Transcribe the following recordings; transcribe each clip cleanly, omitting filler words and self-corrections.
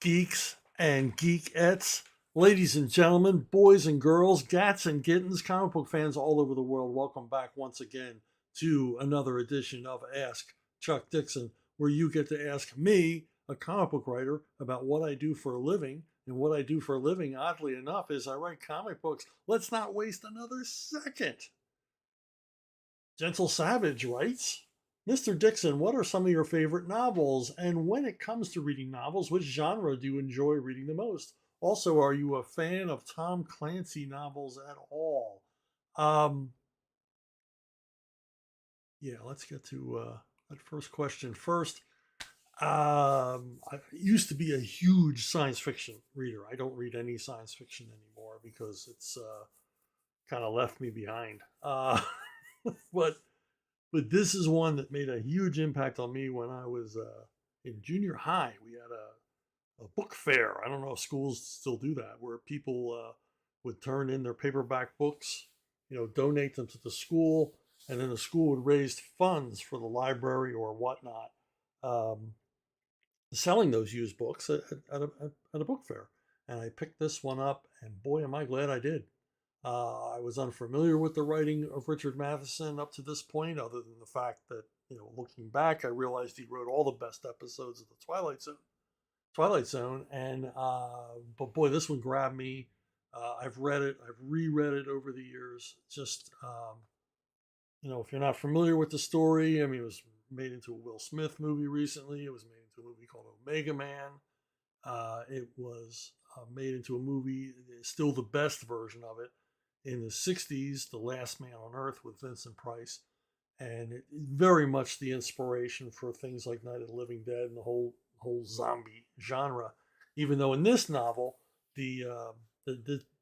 geeks and geekettes, ladies and gentlemen, boys and girls, gats and kittens, comic book fans all over the world, welcome back once again to another edition of Ask Chuck Dixon, where you get to ask me, a comic book writer, about what I do for a living. And what I do for a living, oddly enough, is I write comic books. Let's not waste another second. Gentle Savage writes, Mr. Dixon, what are some of your favorite novels? And when it comes to reading novels, which genre do you enjoy reading the most? Also, are you a fan of Tom Clancy novels at all? Yeah, let's get to that first question first. I used to be a huge science fiction reader. I don't read any science fiction anymore because it's kind of left me behind. But this is one that made a huge impact on me when I was in junior high. We had a book fair. I don't know if schools still do that, where people would turn in their paperback books, donate them to the school, and then the school would raise funds for the library or whatnot, selling those used books at a book fair. And I picked this one up, and boy, am I glad I did. I was unfamiliar with the writing of Richard Matheson up to this point, other than the fact that, looking back, I realized he wrote all the best episodes of the Twilight Zone, and but boy, this one grabbed me. I've read it, I've reread it over the years. Just if you're not familiar with the story, I mean, it was made into a Will Smith movie recently. It was made into a movie called Omega Man. It was made into a movie, still the best version of it, in the 60s, The Last Man on Earth with Vincent Price. And it very much the inspiration for things like Night of the Living Dead and the whole zombie genre. Even though in this novel, the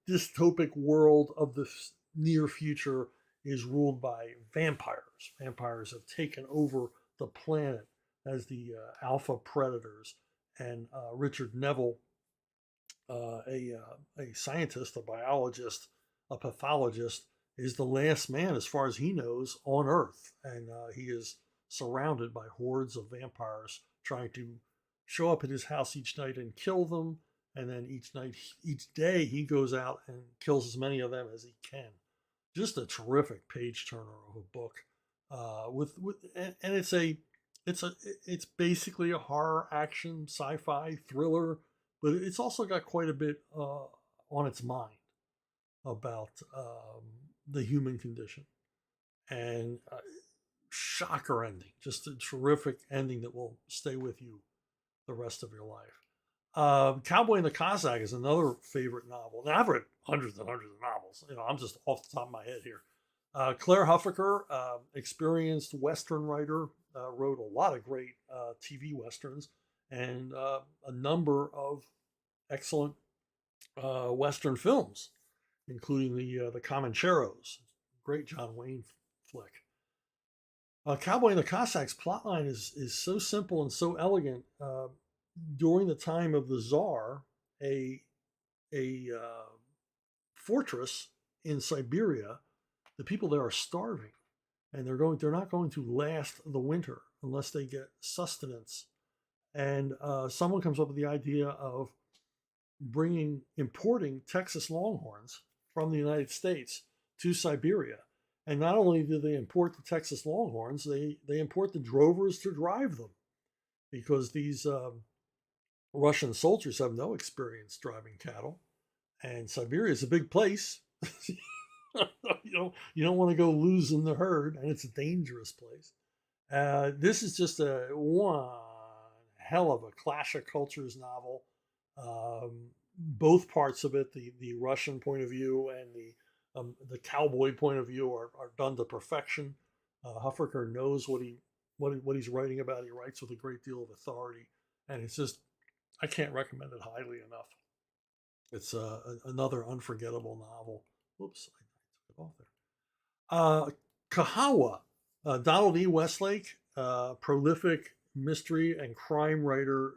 dystopic world of the near future is ruled by vampires. Vampires have taken over the planet as the alpha predators. And Richard Neville, a scientist, a biologist, a pathologist, is the last man, as far as he knows, on Earth. And he is surrounded by hordes of vampires trying to show up at his house each night and kill them. And then each day, he goes out and kills as many of them as he can. Just a terrific page turner of a book. And it's basically a horror, action, sci-fi thriller, but it's also got quite a bit on its mind about the human condition. And shocker ending, just a terrific ending that will stay with you the rest of your life. Cowboy and the Cossack is another favorite novel. Now, I've read hundreds and hundreds of novels. I'm just off the top of my head here. Claire Huffaker, experienced Western writer, wrote a lot of great TV Westerns and a number of excellent Western films, including the Comancheros, great John Wayne flick. Cowboy and the Cossacks plotline is so simple and so elegant. During the time of the Tsar, a fortress in Siberia, the people there are starving, and they're not going to last the winter unless they get sustenance. And someone comes up with the idea of importing Texas Longhorns from the United States to Siberia. And not only do they import the Texas Longhorns, they import the drovers to drive them, because these Russian soldiers have no experience driving cattle, and Siberia is a big place. You don't want to go losing the herd, and it's a dangerous place. This is just one hell of a clash of cultures novel. Both parts of it, the Russian point of view and the cowboy point of view, are done to perfection. Huffaker knows what he's writing about. He writes with a great deal of authority, and it's just, I can't recommend it highly enough. It's another unforgettable novel. Whoops, I took it off there. Kahawa, Donald E. Westlake, prolific mystery and crime writer.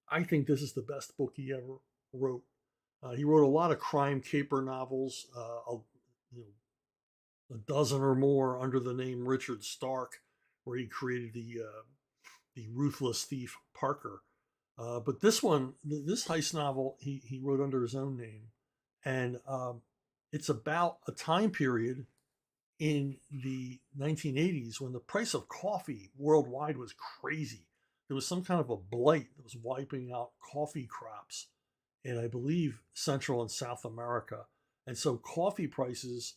I think this is the best book he ever wrote. He wrote a lot of crime caper novels, a dozen or more under the name Richard Stark, where he created the ruthless thief Parker. But this one, this heist novel, he wrote under his own name, and it's about a time period in the 1980s when the price of coffee worldwide was crazy. There was some kind of a blight that was wiping out coffee crops in, I believe, Central and South America. And so coffee prices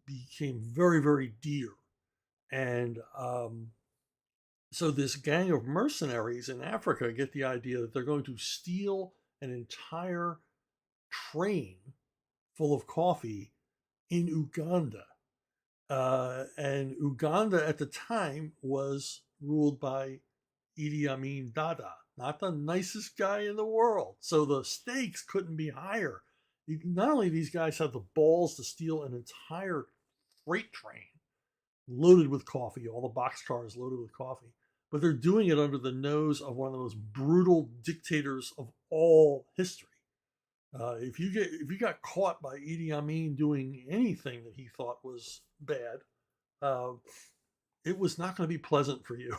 became very, very dear. And so this gang of mercenaries in Africa get the idea that they're going to steal an entire train full of coffee in Uganda. And Uganda at the time was ruled by Idi Amin Dada, not the nicest guy in the world. So the stakes couldn't be higher. Not only these guys have the balls to steal an entire freight train loaded with coffee, all the boxcars loaded with coffee, but they're doing it under the nose of one of the most brutal dictators of all history. If you got caught by Idi Amin doing anything that he thought was bad, it was not going to be pleasant for you.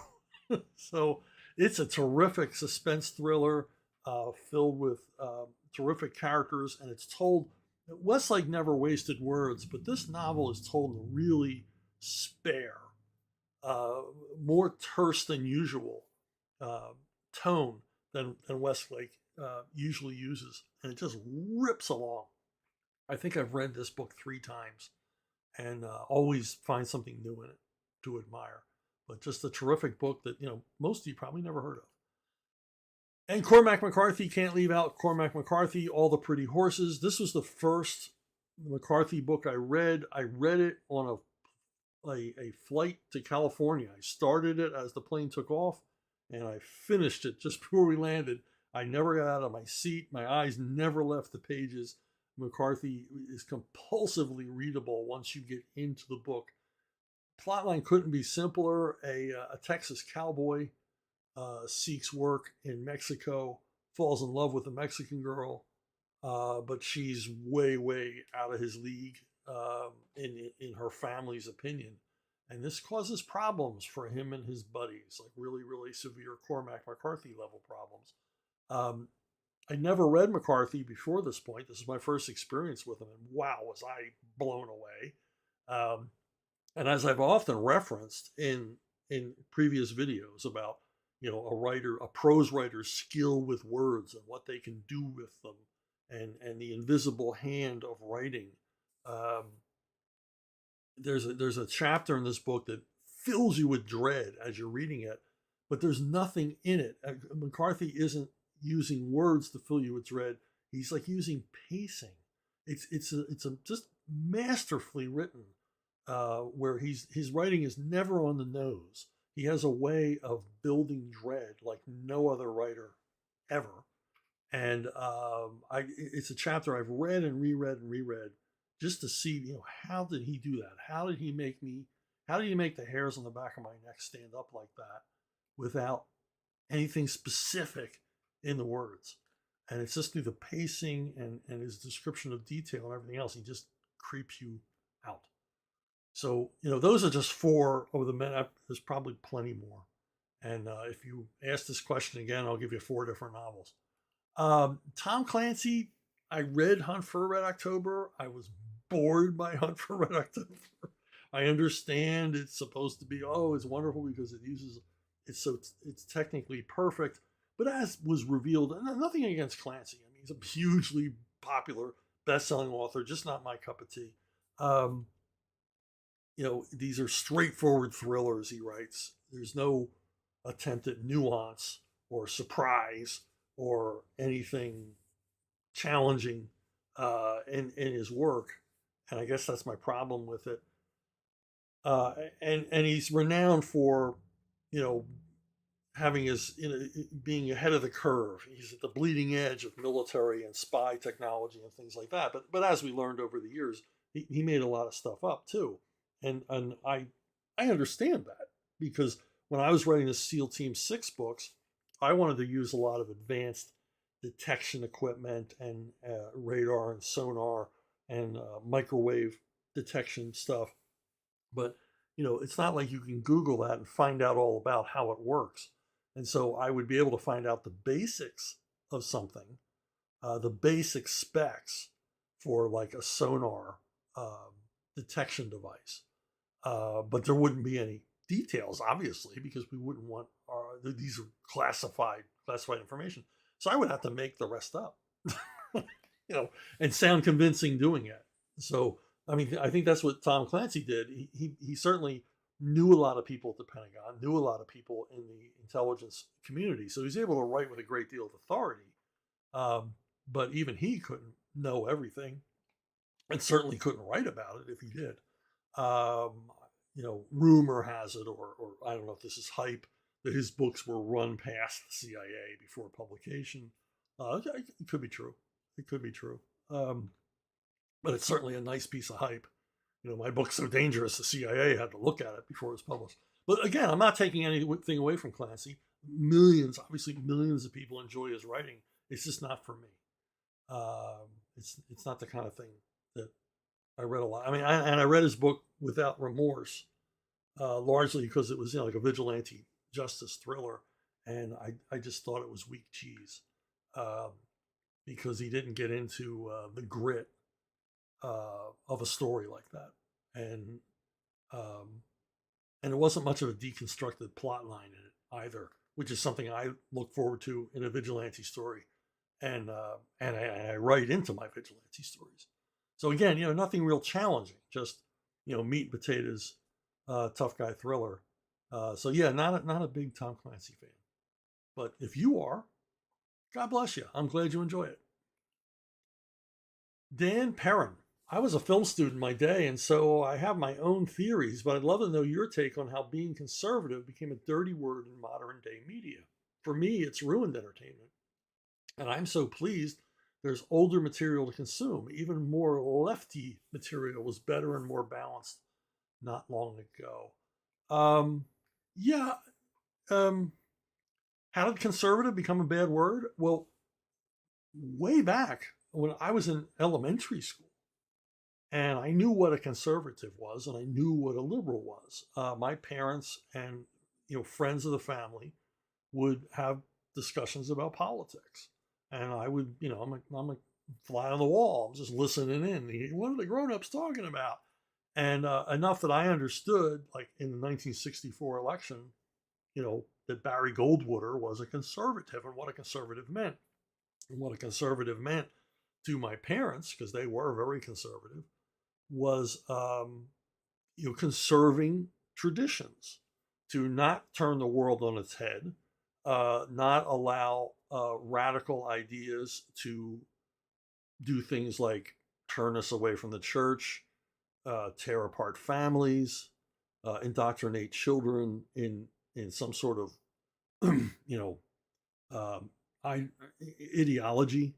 So it's a terrific suspense thriller filled with terrific characters, and it's told. Westlake never wasted words, but this novel is told in a really spare, more terse than usual tone than Westlake usually uses, and it just rips along. I think I've read this book 3 times, and always find something new in it to admire. But just a terrific book that most of you probably never heard of. And Cormac McCarthy, can't leave out Cormac McCarthy, All the Pretty Horses. This was the first McCarthy book I read. I read it on a flight to California. I started it as the plane took off, and I finished it just before we landed. I never got out of my seat. My eyes never left the pages. McCarthy is compulsively readable once you get into the book. Plotline couldn't be simpler. A Texas cowboy seeks work in Mexico, falls in love with a Mexican girl, but she's way, way out of his league in her family's opinion. And this causes problems for him and his buddies, like really, really severe Cormac McCarthy level problems. I never read McCarthy before this point. This is my first experience with him, and wow, was I blown away. And as I've often referenced in previous videos about a prose writer's skill with words and what they can do with them, and the invisible hand of writing. There's a chapter in this book that fills you with dread as you're reading it, but there's nothing in it. McCarthy isn't using words to fill you with dread. He's like using pacing. It's just masterfully written, where his writing is never on the nose. He has a way of building dread like no other writer ever. And it's a chapter I've read and reread just to see, how did he do that? How did he make the hairs on the back of my neck stand up like that without anything specific in the words? And it's just through the pacing and his description of detail and everything else, he just creeps you out. So, those are just 4 of the men. There's probably plenty more. And if you ask this question again, I'll give you 4 different novels. Tom Clancy, I read Hunt for Red October. I was bored by Hunt for Red October. I understand it's supposed to be, it's wonderful because it's technically perfect. But as was revealed, and nothing against Clancy. I mean, he's a hugely popular best-selling author, just not my cup of tea. These are straightforward thrillers he writes. There's no attempt at nuance or surprise or anything challenging in his work. And I guess that's my problem with it. And he's renowned for, having being ahead of the curve. He's at the bleeding edge of military and spy technology and things like that. But as we learned over the years, he made a lot of stuff up too. And I understand that, because when I was writing the SEAL Team 6 books, I wanted to use a lot of advanced detection equipment and radar and sonar and microwave detection stuff. But, it's not like you can Google that and find out all about how it works. And so I would be able to find out the basics of something, the basic specs for like a sonar detection device. But there wouldn't be any details, obviously, because we wouldn't want these are classified information. So I would have to make the rest up, and sound convincing doing it. So I mean, I think that's what Tom Clancy did. He certainly knew a lot of people at the Pentagon, knew a lot of people in the intelligence community, so he's able to write with a great deal of authority. But even he couldn't know everything, and certainly couldn't write about it if he did. Rumor has it, or I don't know if this is hype, that his books were run past the CIA before publication. It could be true. It could be true. But it's certainly a nice piece of hype. My book's so dangerous, the CIA had to look at it before it was published. But again, I'm not taking anything away from Clancy. Obviously millions of people enjoy his writing. It's just not for me. It's not the kind of thing that I read a lot. I mean, I read his book without remorse, largely because it was like a vigilante justice thriller, and I just thought it was weak cheese, because he didn't get into the grit of a story like that, and it wasn't much of a deconstructed plot line in it either, which is something I look forward to in a vigilante story, and I write into my vigilante stories. So again, nothing real challenging, just meat and potatoes, tough guy thriller. So yeah, not a big Tom Clancy fan, but if you are, God bless you. I'm glad you enjoy it. Dan Perrin. I was a film student in my day, and so I have my own theories, but I'd love to know your take on how being conservative became a dirty word in modern day media. For me, it's ruined entertainment, and I'm so pleased there's older material to consume. Even more lefty material was better and more balanced not long ago. How did conservative become a bad word? Well, way back when I was in elementary school, and I knew what a conservative was, and I knew what a liberal was. My parents and friends of the family would have discussions about politics, and I would, I'm a fly on the wall. I'm just listening in. What are the grown-ups talking about? And enough that I understood, like in the 1964 election, that Barry Goldwater was a conservative, and what a conservative meant. And what a conservative meant to my parents, because they were very conservative, was conserving traditions, to not turn the world on its head, not allow radical ideas to do things like turn us away from the church, tear apart families, indoctrinate children in some sort of ideology.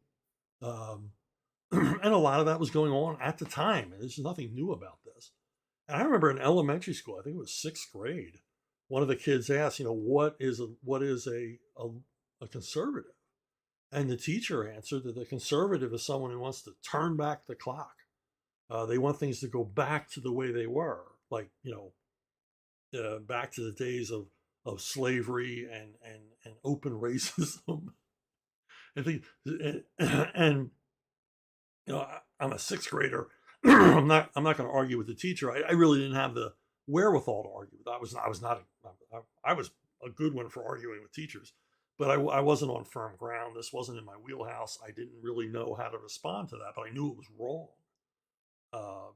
And a lot of that was going on at the time, and there's nothing new about this. And I remember in elementary school, I think it was sixth grade, one of the kids asked, what is a conservative? And the teacher answered that the conservative is someone who wants to turn back the clock. They want things to go back to the way they were, like back to the days of slavery and open racism. And I'm a sixth grader. I'm not going to argue with the teacher. I really didn't have the wherewithal to argue. I was a good one for arguing with teachers, but I wasn't on firm ground. This wasn't in my wheelhouse. I didn't really know how to respond to that, but I knew it was wrong,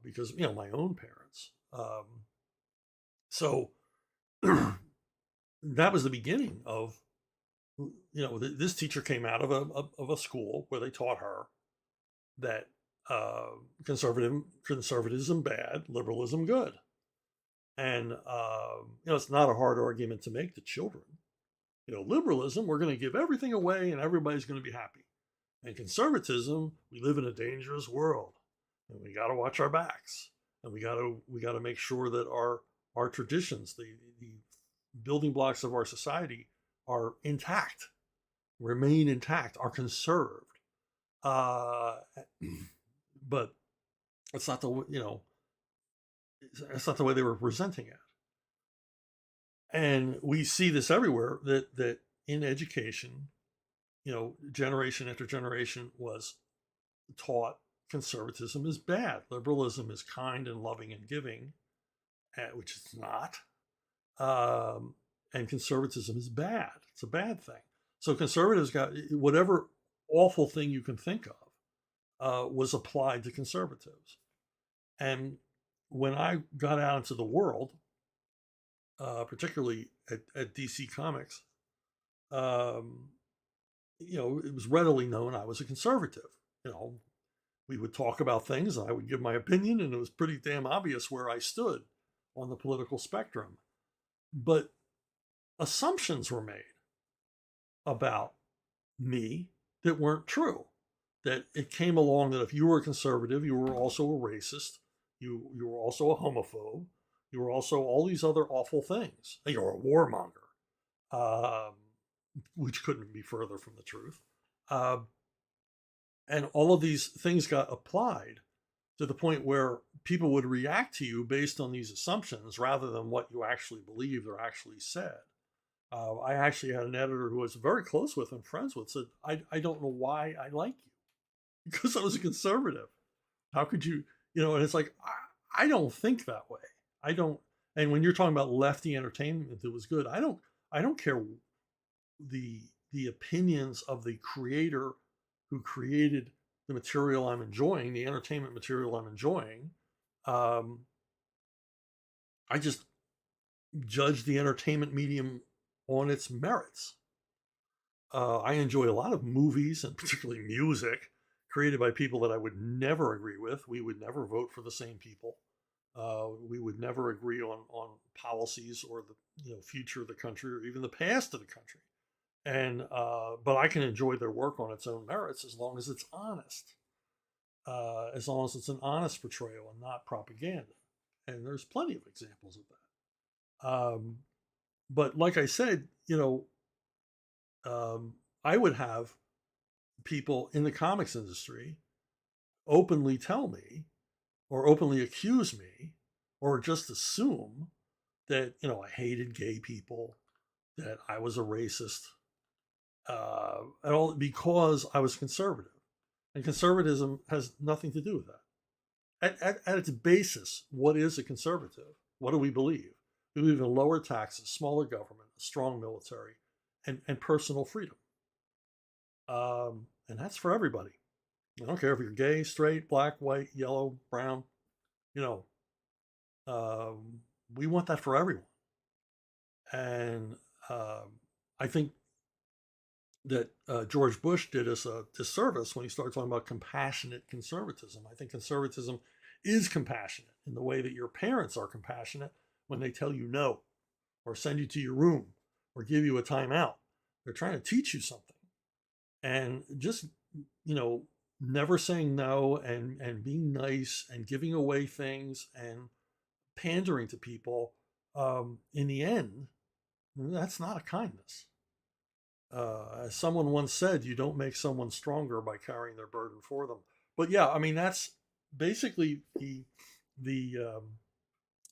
because my own parents. So that was the beginning of this teacher came out of a school where they taught her that conservatism bad, liberalism good, and it's not a hard argument to make to children. Liberalism, we're going to give everything away and everybody's going to be happy, and conservatism, we live in a dangerous world and we got to watch our backs, and we got to make sure that our traditions, the building blocks of our society, are intact, remain intact, are conserved. But it's not the it's not the way they were presenting it. And we see this everywhere, that in education, generation after generation was taught conservatism is bad. Liberalism is kind and loving and giving, which it's not. And conservatism is bad. It's a bad thing. So conservatives got whatever awful thing you can think of was applied to conservatives. And when I got out into the world, particularly at DC Comics, it was readily known I was a conservative. We would talk about things and I would give my opinion, and it was pretty damn obvious where I stood on the political spectrum. But assumptions were made about me that weren't true. That it came along that if you were a conservative, you were also a racist, you were also a homophobe, you were also all these other awful things. You were a warmonger, which couldn't be further from the truth. And all of these things got applied to the point where people would react to you based on these assumptions rather than what you actually believed or actually said. I actually had an editor who I was very close with and friends with said, I don't know why I like you. Because I was a conservative. How could you, and it's like, I don't think that way. I don't, and when you're talking about lefty entertainment that was good, I don't care the opinions of the creator who created the material I'm enjoying, the entertainment material I'm enjoying. I just judge the entertainment medium on its merits. I enjoy a lot of movies and particularly music created by people that I would never agree with. We would never vote for the same people. We would never agree on policies or the future of the country or even the past of the country. And but I can enjoy their work on its own merits as long as it's honest, as long as it's an honest portrayal and not propaganda. And there's plenty of examples of that. But like I said, I would have people in the comics industry openly tell me or openly accuse me or just assume that, I hated gay people, that I was a racist, and all because I was conservative. And conservatism has nothing to do with that. At its basis, what is a conservative? What do we believe? We believe in lower taxes, smaller government, a strong military, and personal freedom. And that's for everybody. I don't care if you're gay, straight, black, white, yellow, brown, we want that for everyone. And I think that George Bush did us a disservice when he started talking about compassionate conservatism. I think conservatism is compassionate in the way that your parents are compassionate when they tell you no, or send you to your room, or give you a timeout. They're trying to teach you something. And just, never saying no and being nice and giving away things and pandering to people, in the end, that's not a kindness. As someone once said, you don't make someone stronger by carrying their burden for them. But yeah, I mean, that's basically the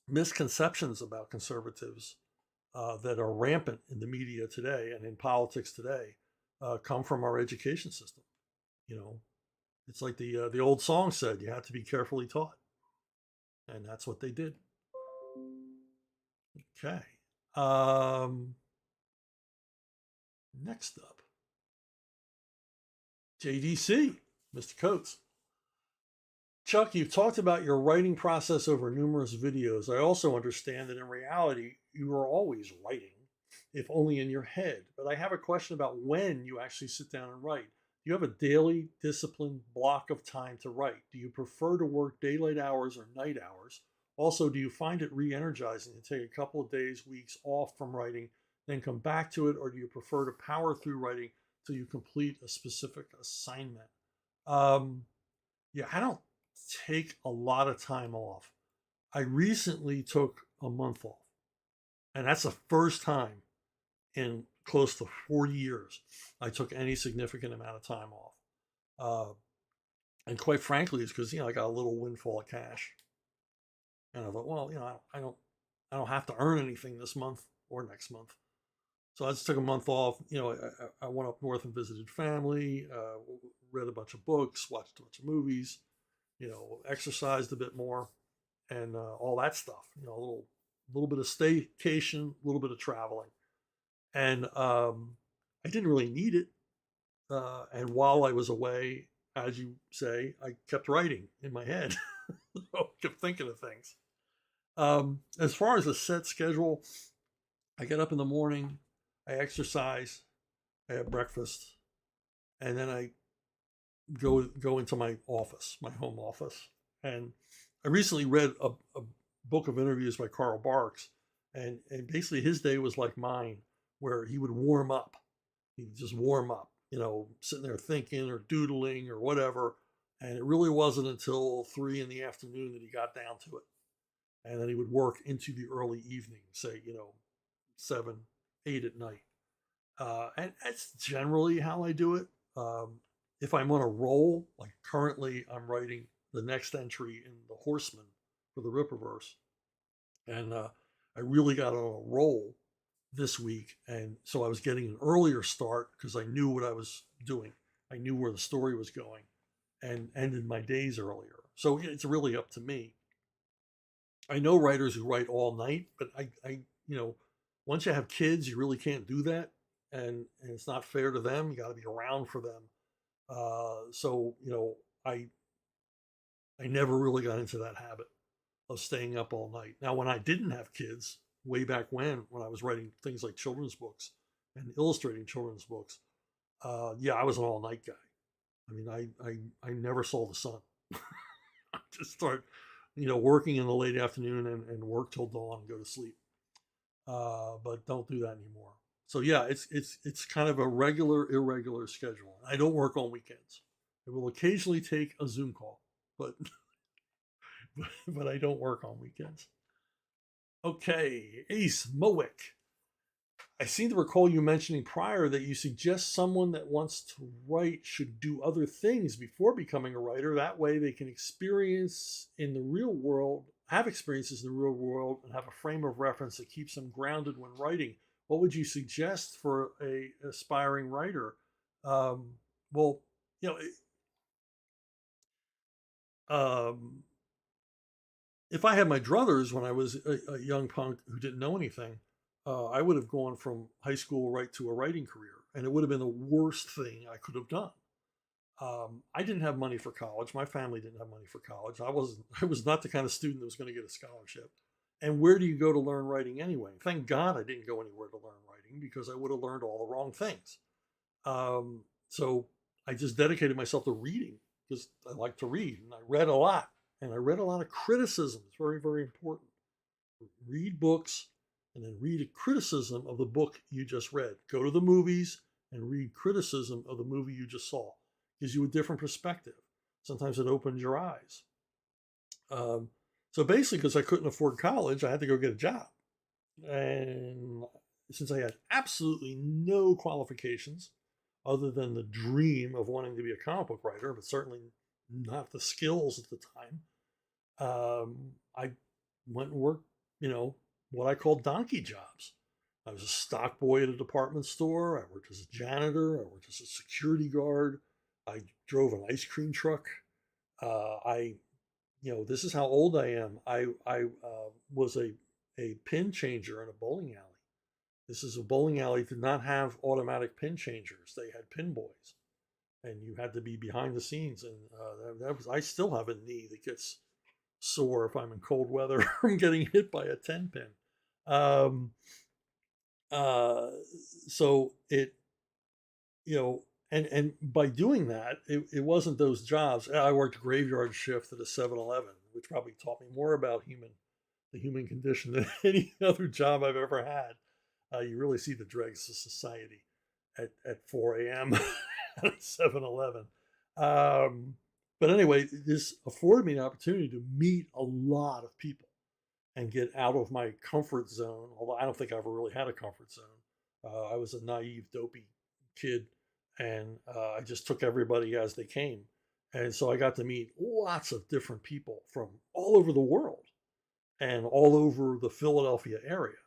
misconceptions about conservatives that are rampant in the media today and in politics today come from our education system. It's like the old song said, you have to be carefully taught. And that's what they did. Okay. Next up, JDC, Mr. Coates. Chuck, you've talked about your writing process over numerous videos. I also understand that in reality, you are always writing, if only in your head. But I have a question about when you actually sit down and write. Do you have a daily disciplined block of time to write? Do you prefer to work daylight hours or night hours? Also, do you find it re-energizing to take a couple of days, weeks off from writing, then come back to it? Or do you prefer to power through writing till you complete a specific assignment? Yeah, I don't take a lot of time off. I recently took a month off, and that's the first time in close to 40 years I took any significant amount of time off. And quite frankly, it's because, I got a little windfall of cash. And I thought, well, I don't have to earn anything this month or next month. So I just took a month off. I went up north and visited family, read a bunch of books, watched a bunch of movies, exercised a bit more, and all that stuff. A little bit of staycation, a little bit of traveling, and I didn't really need it. And while I was away, as you say, I kept writing in my head. I kept thinking of things. As far as a set schedule, I get up in the morning, I exercise, I have breakfast, and then I go into my office, my home office. And I recently read a book of interviews by Carl Barks, and basically his day was like mine, where he would warm up. He'd just warm up, sitting there thinking or doodling or whatever. And it really wasn't until 3 in the afternoon that he got down to it. And then he would work into the early evening, say, 7, 8 at night. And that's generally how I do it. If I'm on a roll, like currently I'm writing the next entry in The Horseman for the Rippaverse. And I really got on a roll this week. And so I was getting an earlier start because I knew what I was doing. I knew where the story was going and ended my days earlier. So it's really up to me. I know writers who write all night, but I once you have kids, you really can't do that. And it's not fair to them. You got to be around for them. So I never really got into that habit of staying up all night. Now, when I didn't have kids, way back when I was writing things like children's books and illustrating children's books, I was an all night guy. I mean, I never saw the sun. I just start, working in the late afternoon and work till dawn and go to sleep. But don't do that anymore. So yeah, it's kind of a regular, irregular schedule. I don't work on weekends. I will occasionally take a Zoom call, but but I don't work on weekends. Okay, Ace Mowick. I seem to recall you mentioning prior that you suggest someone that wants to write should do other things before becoming a writer. That way they can have experiences in the real world, and have a frame of reference that keeps them grounded when writing. What would you suggest for a aspiring writer? Well, if I had my druthers when I was a young punk who didn't know anything, I would have gone from high school right to a writing career, and it would have been the worst thing I could have done. I didn't have money for college. My family didn't have money for college. I was not the kind of student that was going to get a scholarship. And where do you go to learn writing anyway? Thank God I didn't go anywhere to learn writing because I would have learned all the wrong things. So I just dedicated myself to reading because I like to read, and I read a lot. And I read a lot of criticism. It's very, very important. Read books and then read a criticism of the book you just read. Go to the movies and read criticism of the movie you just saw. Gives you a different perspective. Sometimes it opens your eyes. So basically, because I couldn't afford college, I had to go get a job. And since I had absolutely no qualifications other than the dream of wanting to be a comic book writer, but certainly not the skills at the time, I went and worked, what I call donkey jobs. I was a stock boy at a department store. I worked as a janitor. I worked as a security guard. I drove an ice cream truck. This is how old I am. I was a pin changer in a bowling alley. This is a bowling alley did not have automatic pin changers. They had pin boys, and you had to be behind the scenes. And I still have a knee that gets sore if I'm in cold weather from getting hit by a 10 pin. So it, and by doing that, it wasn't those jobs. I worked graveyard shift at a 7-Eleven, which probably taught me more about the human condition than any other job I've ever had. You really see the dregs of society at 4 a.m. at 7-Eleven. But anyway, this afforded me an opportunity to meet a lot of people and get out of my comfort zone, although I don't think I ever really had a comfort zone. I was a naive, dopey kid, and I just took everybody as they came. And so I got to meet lots of different people from all over the world and all over the Philadelphia area.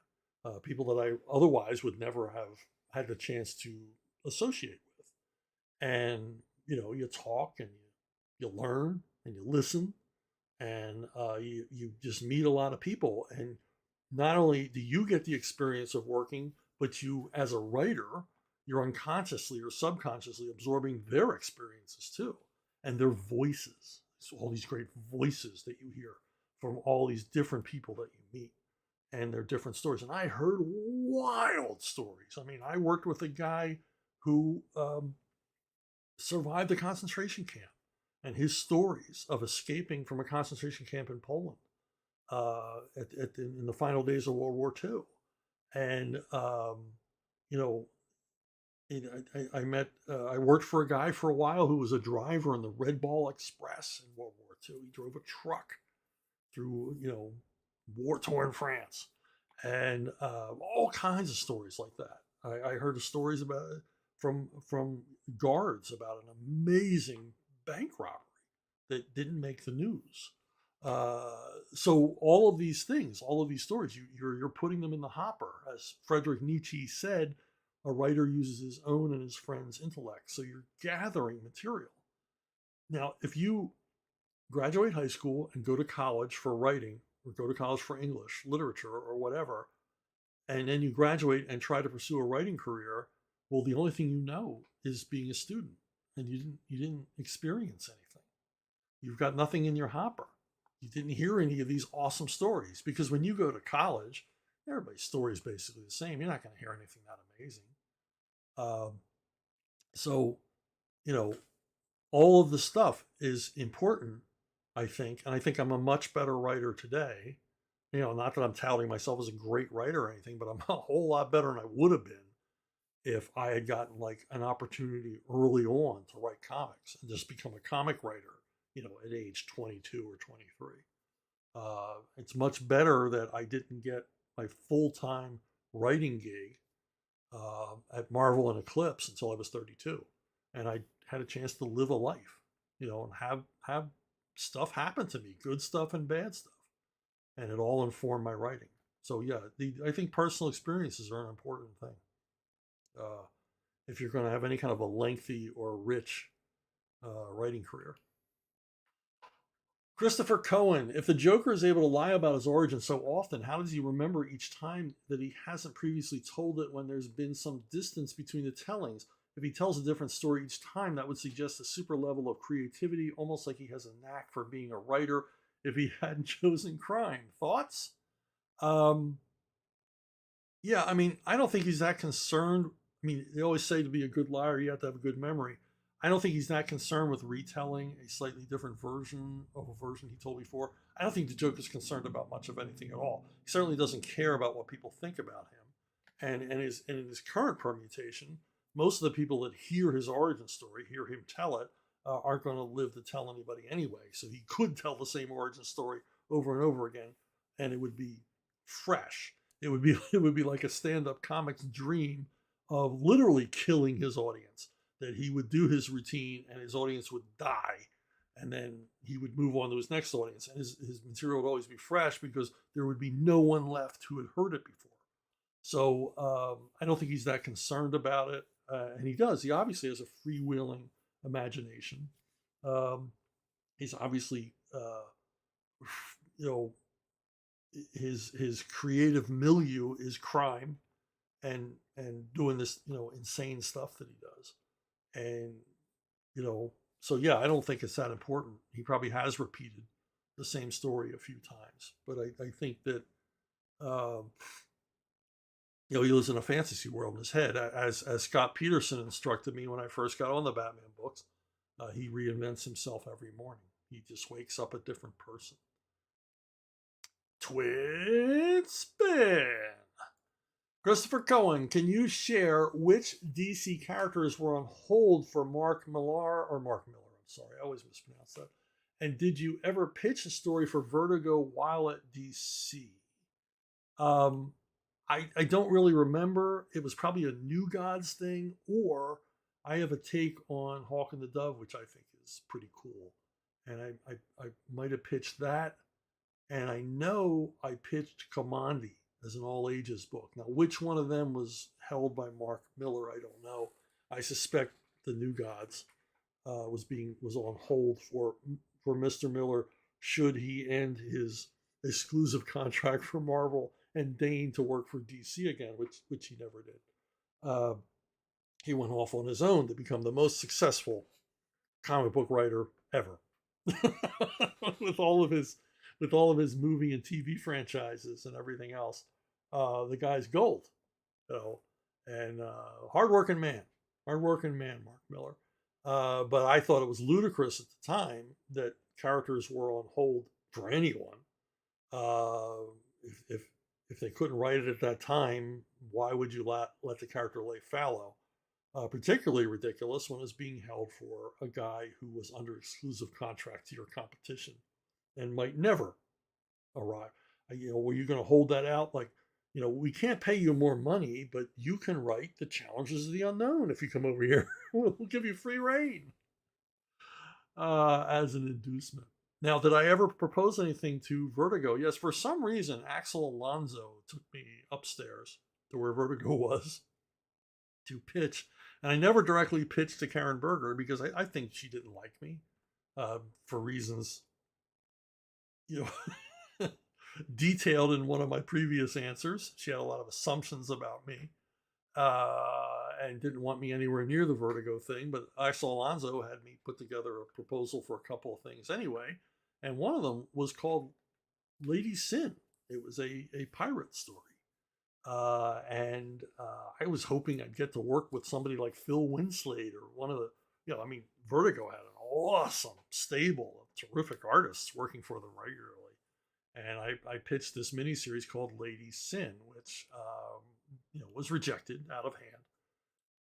people that I otherwise would never have had the chance to associate with. And you talk and you learn and you listen, and you just meet a lot of people. And not only do you get the experience of working, but you, as a writer, you're unconsciously or subconsciously absorbing their experiences too, and their voices. So all these great voices that you hear from all these different people that you meet and their different stories. And I heard wild stories. I mean, I worked with a guy who survived a concentration camp, and his stories of escaping from a concentration camp in Poland in the final days of World War II. And, you know, I worked for a guy for a while who was a driver in the Red Ball Express in World War II. He drove a truck through, war-torn France, and all kinds of stories like that. I heard the stories about it from guards about an amazing bank robbery that didn't make the news. So all of these things, all of these stories, you're putting them in the hopper. As Friedrich Nietzsche said, a writer uses his own and his friend's intellect. So you're gathering material. Now, if you graduate high school and go to college for writing, or go to college for English, literature, or whatever, and then you graduate and try to pursue a writing career, well, the only thing you know is being a student, and you didn't experience anything. You've got nothing in your hopper. You didn't hear any of these awesome stories, because when you go to college, everybody's story is basically the same. You're not going to hear anything that amazing. So, all of the stuff is important, I think. And I think I'm a much better writer today. Not that I'm touting myself as a great writer or anything, but I'm a whole lot better than I would have been if I had gotten like an opportunity early on to write comics and just become a comic writer, at age 22 or 23. It's much better that I didn't get my full-time writing gig at Marvel and Eclipse until I was 32. And I had a chance to live a life, and have stuff happen to me, good stuff and bad stuff. And it all informed my writing. So yeah, I think personal experiences are an important thing. If you're going to have any kind of a lengthy or rich writing career. Christopher Cohen, if the Joker is able to lie about his origin so often, how does he remember each time that he hasn't previously told it when there's been some distance between the tellings? If he tells a different story each time, that would suggest a super level of creativity, almost like he has a knack for being a writer if he hadn't chosen crime. Thoughts? Yeah, I mean, I don't think he's that concerned. I mean, they always say to be a good liar, you have to have a good memory. I don't think he's that concerned with retelling a slightly different version of a version he told before. I don't think the Joker's concerned about much of anything at all. He certainly doesn't care about what people think about him. And in his current permutation, most of the people that hear his origin story, hear him tell it, aren't going to live to tell anybody anyway. So he could tell the same origin story over and over again, and it would be fresh. It would be like a stand-up comic's dream of literally killing his audience. That he would do his routine and his audience would die, and then he would move on to his next audience, and his material would always be fresh because there would be no one left who had heard it before. So I don't think he's that concerned about it, and he obviously has a freewheeling imagination. He's obviously his creative milieu is crime and doing this insane stuff that he does. And, so yeah, I don't think it's that important. He probably has repeated the same story a few times, but I think that, he lives in a fantasy world in his head. As Scott Peterson instructed me when I first got on the Batman books, he reinvents himself every morning. He just wakes up a different person. Twin Spin. Christopher Cohen, can you share which DC characters were on hold for Mark Millar? I'm sorry, I always mispronounce that. And did you ever pitch a story for Vertigo while at DC? I don't really remember. It was probably a New Gods thing, or I have a take on Hawk and the Dove, which I think is pretty cool. And I might have pitched that. And I know I pitched Kamandi as an all ages book. Now, which one of them was held by Mark Millar, I don't know. I suspect the New Gods was on hold for Mr. Miller should he end his exclusive contract for Marvel and deign to work for DC again, which he never did. He went off on his own to become the most successful comic book writer ever, with all of his movie and TV franchises and everything else. The guy's gold, you know, and hardworking man, Mark Millar. But I thought it was ludicrous at the time that characters were on hold for anyone. If they couldn't write it at that time, why would you let the character lay fallow? Particularly ridiculous when it's being held for a guy who was under exclusive contract to your competition and might never arrive. Were you going to hold that out? Like, we can't pay you more money, but you can write the Challenges of the Unknown if you come over here. We'll give you free reign as an inducement. Now, did I ever propose anything to Vertigo? Yes, for some reason, Axel Alonso took me upstairs to where Vertigo was to pitch. And I never directly pitched to Karen Berger because I think she didn't like me for reasons, detailed in one of my previous answers. She had a lot of assumptions about me and didn't want me anywhere near the Vertigo thing. But Axel Alonso had me put together a proposal for a couple of things anyway. And one of them was called Lady Sin. It was a pirate story. And I was hoping I'd get to work with somebody like Phil Winslade or one of the, Vertigo had an awesome stable of terrific artists working for them regularly. And I pitched this miniseries called Lady Sin, which, was rejected out of hand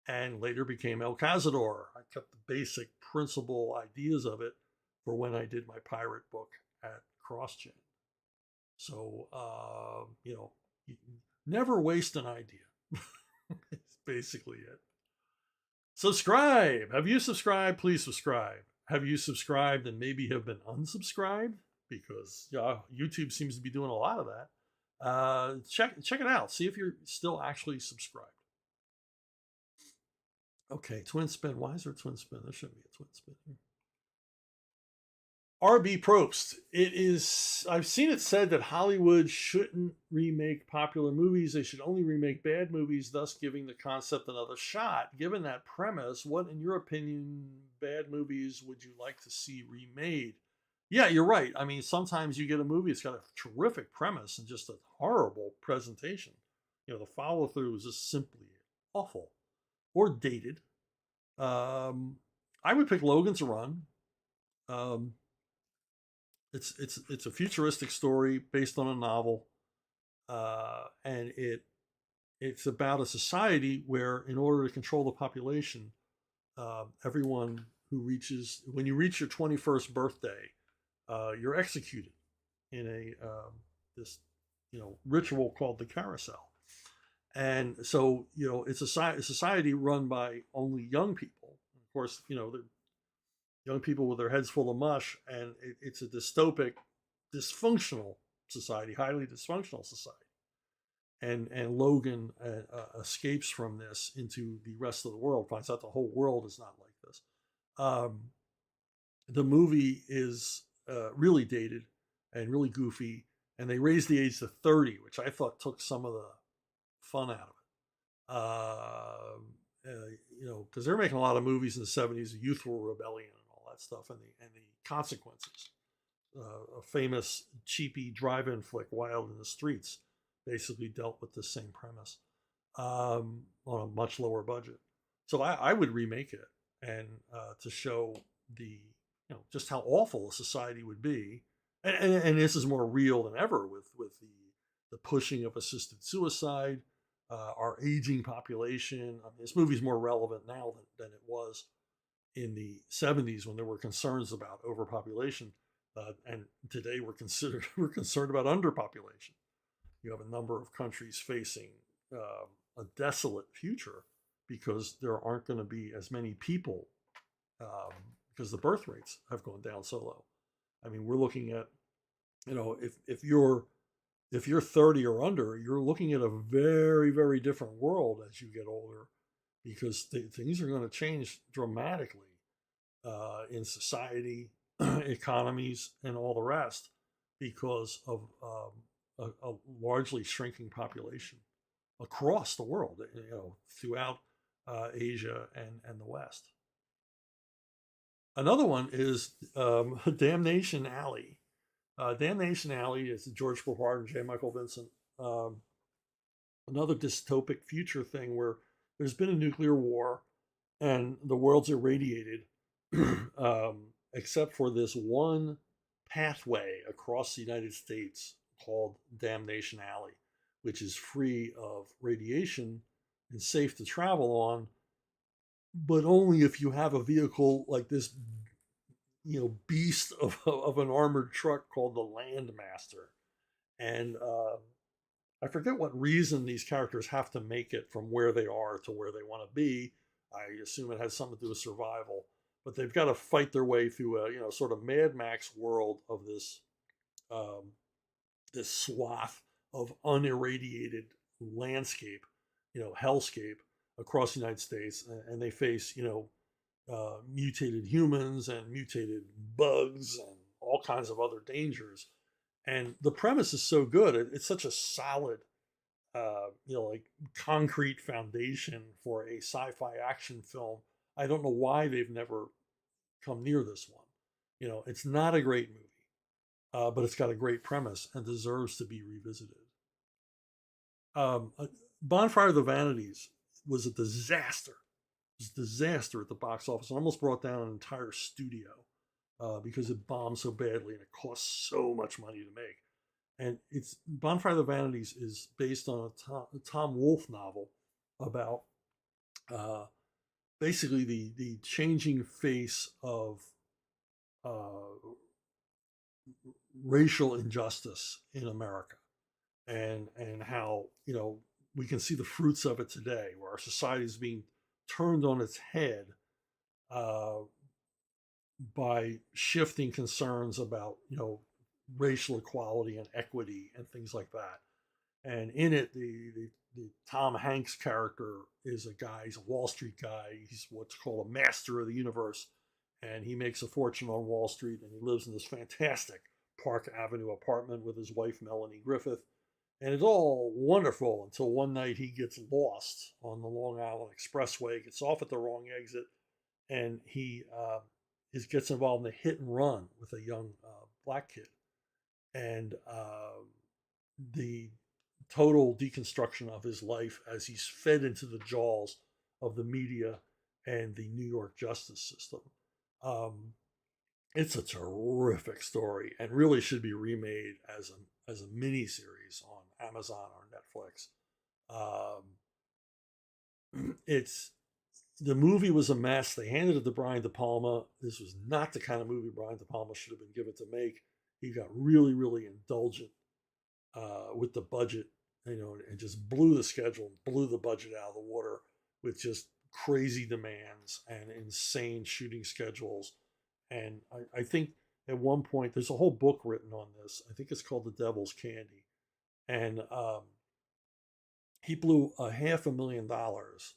and later became El Cazador. I kept the basic principal ideas of it for when I did my pirate book at CrossGen. So, never waste an idea. It's basically it. Subscribe. Have you subscribed? Please subscribe. Have you subscribed and maybe have been unsubscribed? Because YouTube seems to be doing a lot of that. Check it out. See if you're still actually subscribed. Okay, twin spin. Why is there a twin spin? There shouldn't be a twin spin here. R.B. Probst. I've seen it said that Hollywood shouldn't remake popular movies. They should only remake bad movies, thus giving the concept another shot. Given that premise, what, in your opinion, bad movies would you like to see remade? Yeah, you're right. I mean, sometimes you get a movie, it's got a terrific premise and just a horrible presentation. The follow-through is just simply awful or dated. I would pick Logan's Run. It's a futuristic story based on a novel, and it's about a society where, in order to control the population, everyone when you reach your 21st birthday, you're executed in this ritual called the carousel. And so it's a society run by only young people. Of course, they're young people with their heads full of mush, and it's a dystopic, dysfunctional society, highly dysfunctional society. And Logan escapes from this into the rest of the world, finds out the whole world is not like this. The movie is really dated and really goofy, and they raised the age to 30, which I thought took some of the fun out of it. Because they're making a lot of movies in the 70s, the Youthful Rebellion and all that stuff, and the Consequences. A famous cheapy drive-in flick, Wild in the Streets, basically dealt with the same premise on a much lower budget. So I would remake it, and to show just how awful a society would be, and this is more real than ever with the pushing of assisted suicide, our aging population. I mean, this movie's more relevant now than it was in the 70s when there were concerns about overpopulation, and today we're concerned about underpopulation. You have a number of countries facing a desolate future because there aren't going to be as many people because the birth rates have gone down so low. I mean, we're looking at, if if you're 30 or under, you're looking at a very, very different world as you get older, because things are going to change dramatically in society, economies, and all the rest, because of a largely shrinking population across the world, throughout Asia and the West. Another one is Damnation Alley. Damnation Alley is George Papard and J. Michael Vincent. Another dystopic future thing where there's been a nuclear war and the world's irradiated, except for this one pathway across the United States called Damnation Alley, which is free of radiation and safe to travel on, but only if you have a vehicle like this, beast of an armored truck called the Landmaster. And I forget what reason these characters have to make it from where they are to where they want to be. I assume it has something to do with survival, but they've got to fight their way through a sort of Mad Max world of this swath of unirradiated landscape, hellscape across the United States, and they face mutated humans and mutated bugs and all kinds of other dangers. And the premise is so good; it's such a solid, like concrete foundation for a sci-fi action film. I don't know why they've never come near this one. It's not a great movie, but it's got a great premise and deserves to be revisited. Bonfire of the Vanities was a disaster. It was a disaster at the box office and almost brought down an entire studio because it bombed so badly and it cost so much money to make. And it's Bonfire of the Vanities is based on a Tom Wolfe novel about basically the changing face of racial injustice in America, and how we can see the fruits of it today, where our society is being turned on its head uh, by shifting concerns about racial equality and equity and things like that. And in it, the Tom Hanks character is a guy. He's a Wall Street guy. He's what's called a master of the universe, and he makes a fortune on Wall Street. And he lives in this fantastic Park Avenue apartment with his wife Melanie Griffith, and it's all wonderful until one night he gets lost on the Long Island Expressway, gets off at the wrong exit, and he gets involved in a hit and run with a young black kid, and the total deconstruction of his life as he's fed into the jaws of the media and the New York justice system. It's a terrific story and really should be remade as a mini series on Amazon or Netflix. It's The movie was a mess. They handed it to Brian De Palma. This was not the kind of movie Brian De Palma should have been given to make. He got really, really indulgent with the budget, and just blew the schedule, blew the budget out of the water with just crazy demands and insane shooting schedules. And I think at one point, there's a whole book written on this. I think it's called The Devil's Candy. And he blew $500,000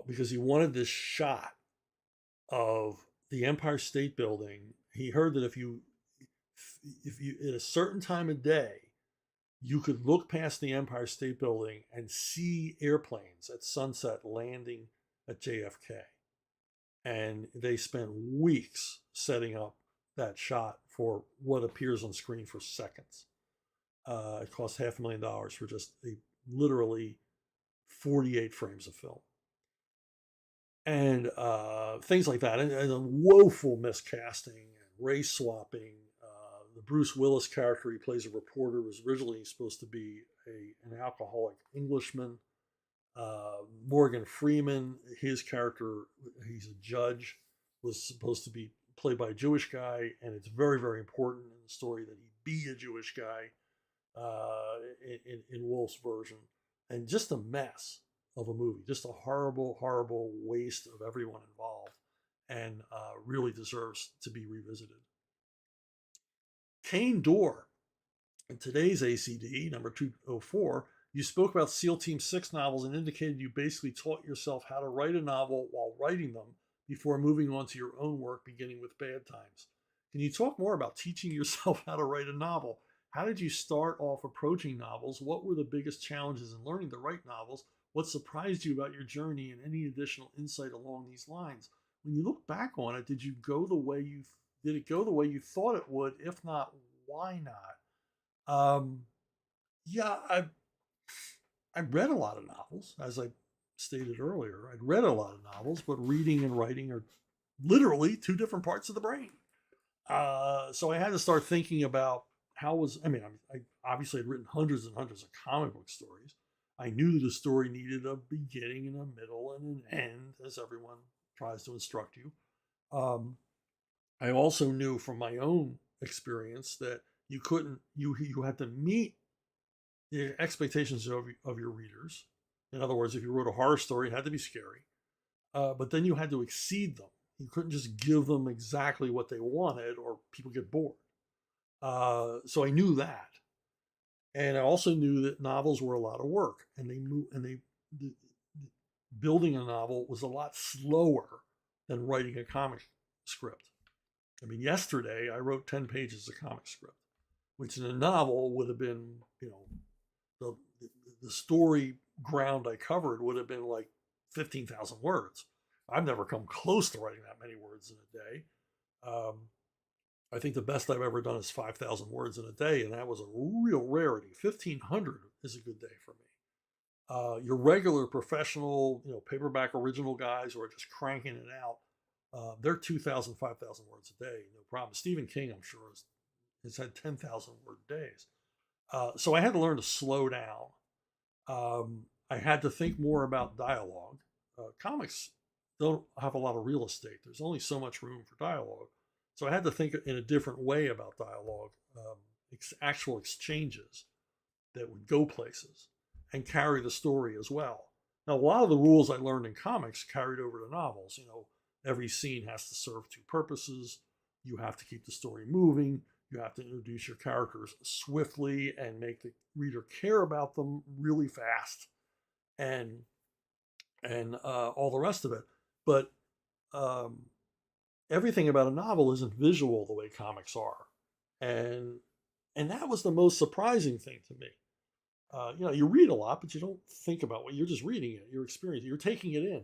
because he wanted this shot of the Empire State Building. He heard that if you at a certain time of day, you could look past the Empire State Building and see airplanes at sunset landing at JFK. And they spent weeks setting up that shot for what appears on screen for seconds. It cost $500,000 for just literally 48 frames of film. And things like that, and a woeful miscasting and race swapping. The Bruce Willis character he plays, a reporter, was originally supposed to be an alcoholic Englishman. Morgan Freeman, his character, he's a judge, was supposed to be played by a Jewish guy, and it's very, very important in the story that he be a Jewish guy in Wolf's version. And just a mess of a movie, just a horrible, horrible waste of everyone involved, and really deserves to be revisited. Kane Dor In today's ACD, number 204, you spoke about SEAL Team 6 novels and indicated you basically taught yourself how to write a novel while writing them before moving on to your own work, beginning with Bad Times. Can you talk more about teaching yourself how to write a novel? How did you start off approaching novels? What were the biggest challenges in learning to write novels? What surprised you about your journey, and any additional insight along these lines? When you look back on it, did it go the way you thought it would? If not, why not? Um, yeah, I read a lot of novels, as I stated earlier. I'd read a lot of novels, but reading and writing are literally two different parts of the brain. So I had to start thinking about I obviously had written hundreds and hundreds of comic book stories. I knew that a story needed a beginning and a middle and an end, as everyone tries to instruct you. Um, I also knew from my own experience that you had to meet the expectations of your readers. In other words, if you wrote a horror story, it had to be scary, but then you had to exceed them. You couldn't just give them exactly what they wanted, or people get bored. So I knew that, and I also knew that novels were a lot of work, and building a novel was a lot slower than writing a comic script. I mean, yesterday I wrote 10 pages of comic script, which in a novel would have been, the story ground I covered would have been like 15,000 words. I've never come close to writing that many words in a day. Um, I think the best I've ever done is 5,000 words in a day, and that was a real rarity. 1,500 is a good day for me. Your regular professional, paperback original guys who are just cranking it out, they're 2,000, 5,000 words a day, no problem. Stephen King, I'm sure, has had 10,000 word days. So I had to learn to slow down. I had to think more about dialogue. Comics don't have a lot of real estate. There's only so much room for dialogue. So I had to think in a different way about dialogue, actual exchanges that would go places and carry the story as well. Now, a lot of the rules I learned in comics carried over to novels. Every scene has to serve two purposes. You have to keep the story moving. You have to introduce your characters swiftly and make the reader care about them really fast, and all the rest of it. But um, everything about a novel isn't visual the way comics are, and that was the most surprising thing to me. You read a lot, but you don't think about what you're just reading it. You're experiencing. You're taking it in.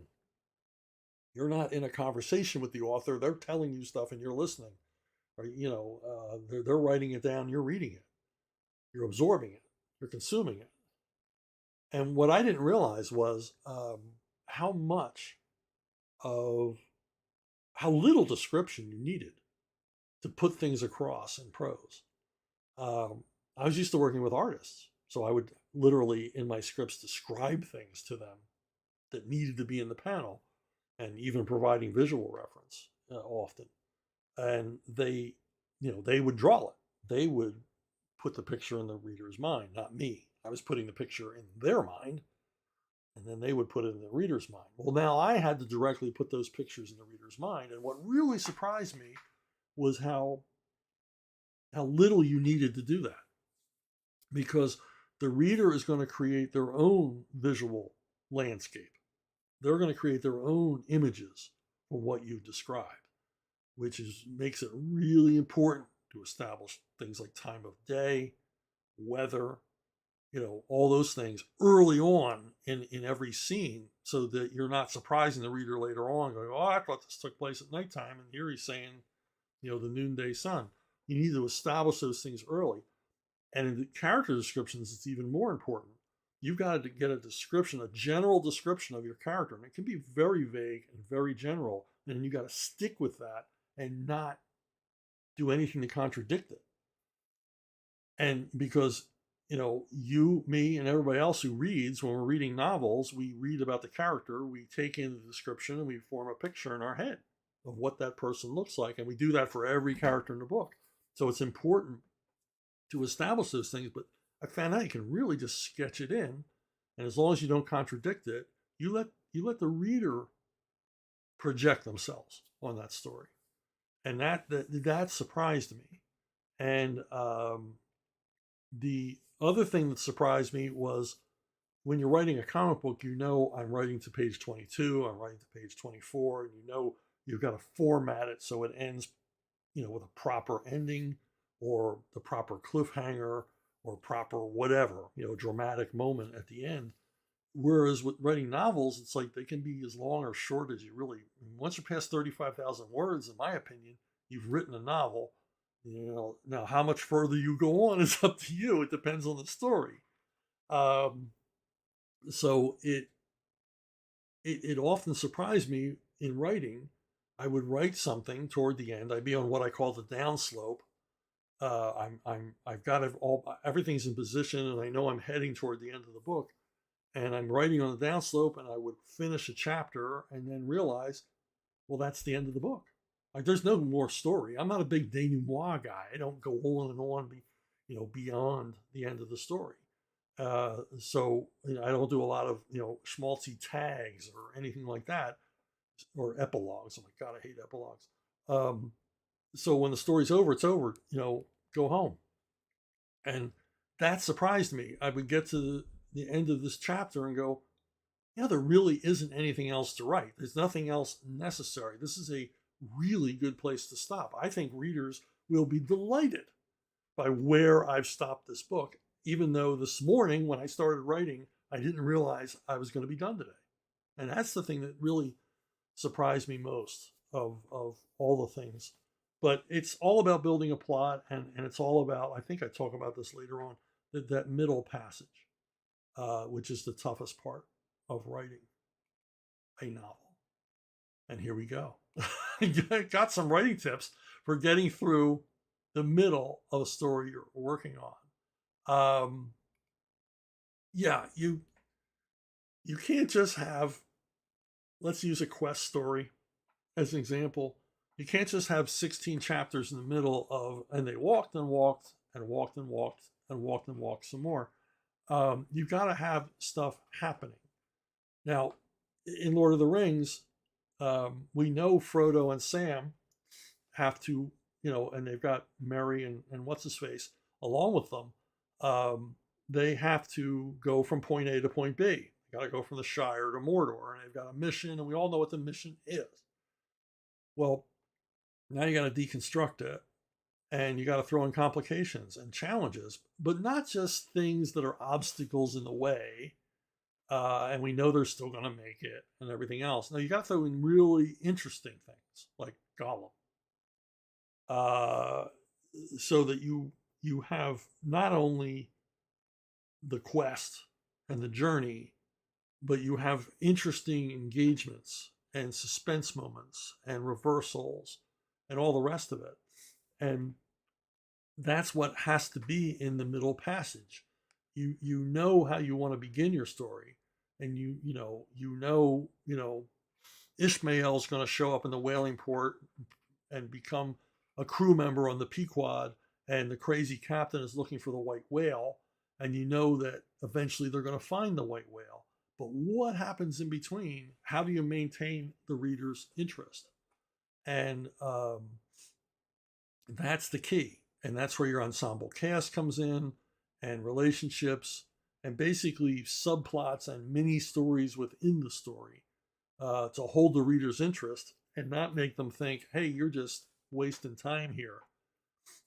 You're not in a conversation with the author. They're telling you stuff, and you're listening. Or they're writing it down. You're reading it. You're absorbing it. You're consuming it. And what I didn't realize was how much of how little description you needed to put things across in prose. I was used to working with artists, so I would literally in my scripts describe things to them that needed to be in the panel, and even providing visual reference often. And they would draw it. They would put the picture in the reader's mind, not me. I was putting the picture in their mind, and then they would put it in the reader's mind. Well, now I had to directly put those pictures in the reader's mind, and what really surprised me was how little you needed to do that, because the reader is going to create their own visual landscape. They're going to create their own images for what you described, which makes it really important to establish things like time of day, weather, all those things early on in every scene, so that you're not surprising the reader later on going, oh, I thought this took place at nighttime, and here he's saying, the noonday sun. You need to establish those things early. And in the character descriptions, it's even more important. You've got to get a description, a general description of your character. And it can be very vague and very general. And you got to stick with that and not do anything to contradict it. And because, you, me, and everybody else who reads, when we're reading novels, we read about the character, we take in the description, and we form a picture in our head of what that person looks like. And we do that for every character in the book. So it's important to establish those things, but I found out you can really just sketch it in, and as long as you don't contradict it, you let the reader project themselves on that story, and that surprised me. And The other thing that surprised me was when you're writing a comic book, you know I'm writing to page 22, I'm writing to page 24, and you know you've got to format it so it ends, with a proper ending or the proper cliffhanger or proper whatever, dramatic moment at the end. Whereas with writing novels, it's like they can be as long or short as you really. Once you pass 35,000 words, in my opinion, you've written a novel. Now how much further you go on is up to you. It depends on the story. Um, so it often surprised me in writing. I would write something toward the end. I'd be on what I call the downslope. I've got everything's in position, and I know I'm heading toward the end of the book, and I'm writing on the downslope, and I would finish a chapter and then realize, well, that's the end of the book. Like, there's no more story. I'm not a big denouement guy. I don't go on and on, beyond the end of the story. So I don't do a lot of schmaltzy tags or anything like that, or epilogues. Oh my god, I hate epilogues. So when the story's over, it's over. Go home. And that surprised me. I would get to the end of this chapter and go, there really isn't anything else to write. There's nothing else necessary. This is a really good place to stop. I think readers will be delighted by where I've stopped this book, even though this morning when I started writing, I didn't realize I was going to be done today. And that's the thing that really surprised me most of all the things. But it's all about building a plot, and it's all about, I think I talk about this later on, that middle passage, which is the toughest part of writing a novel. And here we go. Got some writing tips for getting through the middle of a story you're working on. Yeah, you can't just have, let's use a quest story as an example. You can't just have 16 chapters in the middle of, and they walked and walked and walked and walked and walked and walked some more. You've got to have stuff happening. Now, in Lord of the Rings, we know Frodo and Sam have to, and they've got Merry and what's his face along with them. They have to go from point A to point B. They got to go from the Shire to Mordor, and they've got a mission, and we all know what the mission is. Well, now you got to deconstruct it, and you got to throw in complications and challenges, but not just things that are obstacles in the way. And we know they're still going to make it and everything else. Now you got to throw in really interesting things like Gollum, so that you have not only the quest and the journey, but you have interesting engagements and suspense moments and reversals and all the rest of it. And that's what has to be in the middle passage. You know how you want to begin your story, and you know Ishmael's going to show up in the whaling port and become a crew member on the Pequod, and the crazy captain is looking for the white whale, and you know that eventually they're going to find the white whale. But what happens in between? How do you maintain the reader's interest? And that's the key. And that's where your ensemble cast comes in, and relationships, and basically subplots and mini stories within the story, to hold the reader's interest and not make them think, hey, you're just wasting time here,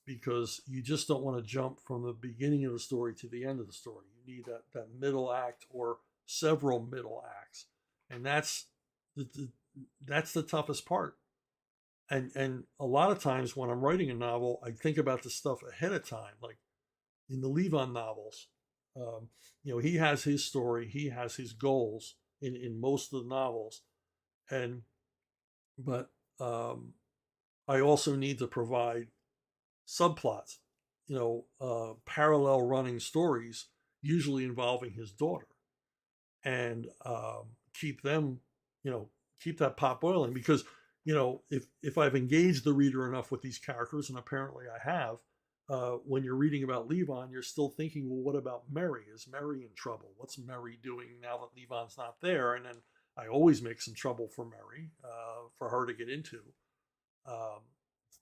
because you just don't want to jump from the beginning of the story to the end of the story. You need that middle act or several middle acts. And that's the toughest part. And a lot of times when I'm writing a novel, I think about the stuff ahead of time, like in the Levon novels. He has his story, he has his goals in most of the novels, but I also need to provide subplots, parallel running stories, usually involving his daughter, and keep them, keep that pot boiling, because if I've engaged the reader enough with these characters, and apparently I have, when you're reading about Levon, you're still thinking, well, what about Merry? Is Merry in trouble? What's Merry doing now that Levon's not there? And then I always make some trouble for Merry, for her to get into,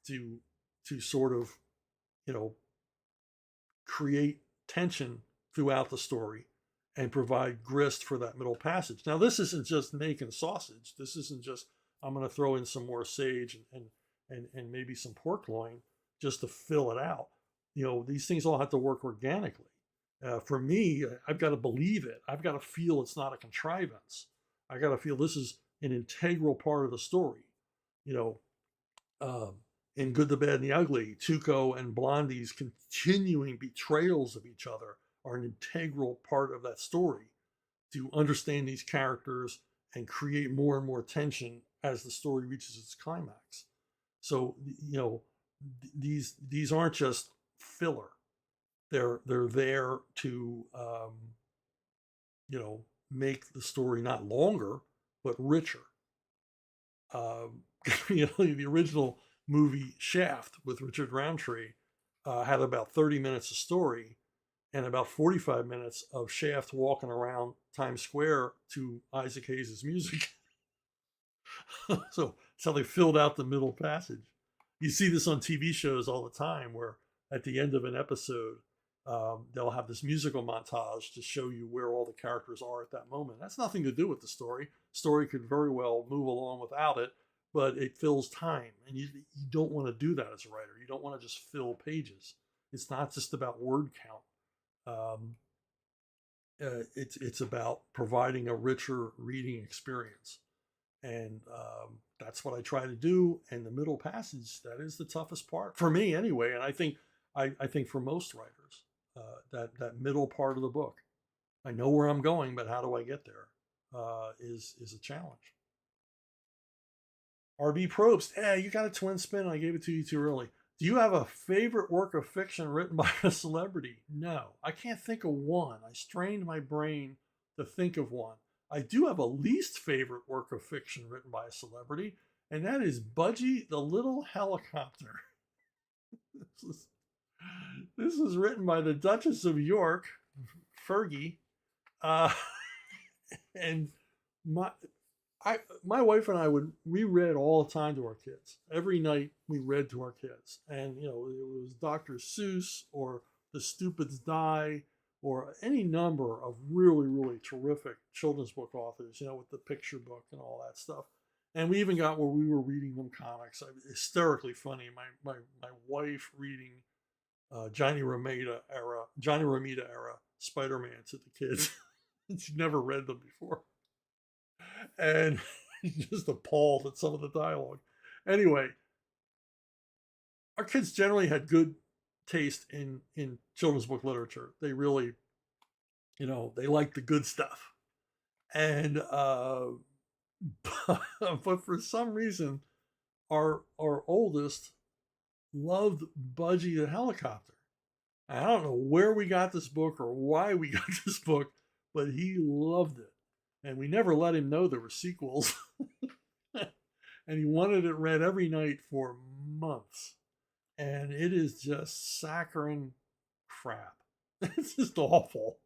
to sort of, create tension throughout the story and provide grist for that middle passage. Now, this isn't just making sausage. This isn't just, I'm going to throw in some more sage and maybe some pork loin just to fill it out. These things all have to work organically. For me, I've got to believe it. I've got to feel it's not a contrivance. I got to feel this is an integral part of the story. In Good, the Bad, and the Ugly, Tuco and Blondie's continuing betrayals of each other are an integral part of that story to understand these characters and create more and more tension as the story reaches its climax. So, these aren't just filler. They're there to, make the story not longer, but richer. The original movie Shaft with Richard Roundtree had about 30 minutes of story and about 45 minutes of Shaft walking around Times Square to Isaac Hayes' music. So that's how they filled out the middle passage. You see this on TV shows all the time, where at the end of an episode, they'll have this musical montage to show you where all the characters are at that moment. That's nothing to do with the story. Story could very well move along without it, but it fills time. And you don't want to do that as a writer. You don't want to just fill pages. It's not just about word count. It's about providing a richer reading experience. And that's what I try to do. And the middle passage, that is the toughest part for me anyway. And I think for most writers, that middle part of the book, I know where I'm going, but how do I get there? Is a challenge. RB Probst, you got a twin spin. I gave it to you too early. Do you have a favorite work of fiction written by a celebrity? No, I can't think of one. I strained my brain to think of one. I do have a least favorite work of fiction written by a celebrity, and that is Budgie the Little Helicopter. This was written by the Duchess of York, Fergie, and my wife and I we read all the time to our kids. Every night we read to our kids, and it was Dr. Seuss or The Stupids Die or any number of really, really terrific children's book authors, with the picture book and all that stuff. And we even got where we were reading them comics. Hysterically funny. My wife reading Johnny Romita era Spider-Man to the kids. She'd never read them before. And just appalled at some of the dialogue. Anyway, our kids generally had good taste in children's book literature. They really, they liked the good stuff. And but for some reason, our oldest loved Budgie the Helicopter. I don't know where we got this book or why we got this book, but he loved it. And we never let him know there were sequels. And he wanted it read every night for months. And it is just saccharine crap. It's just awful.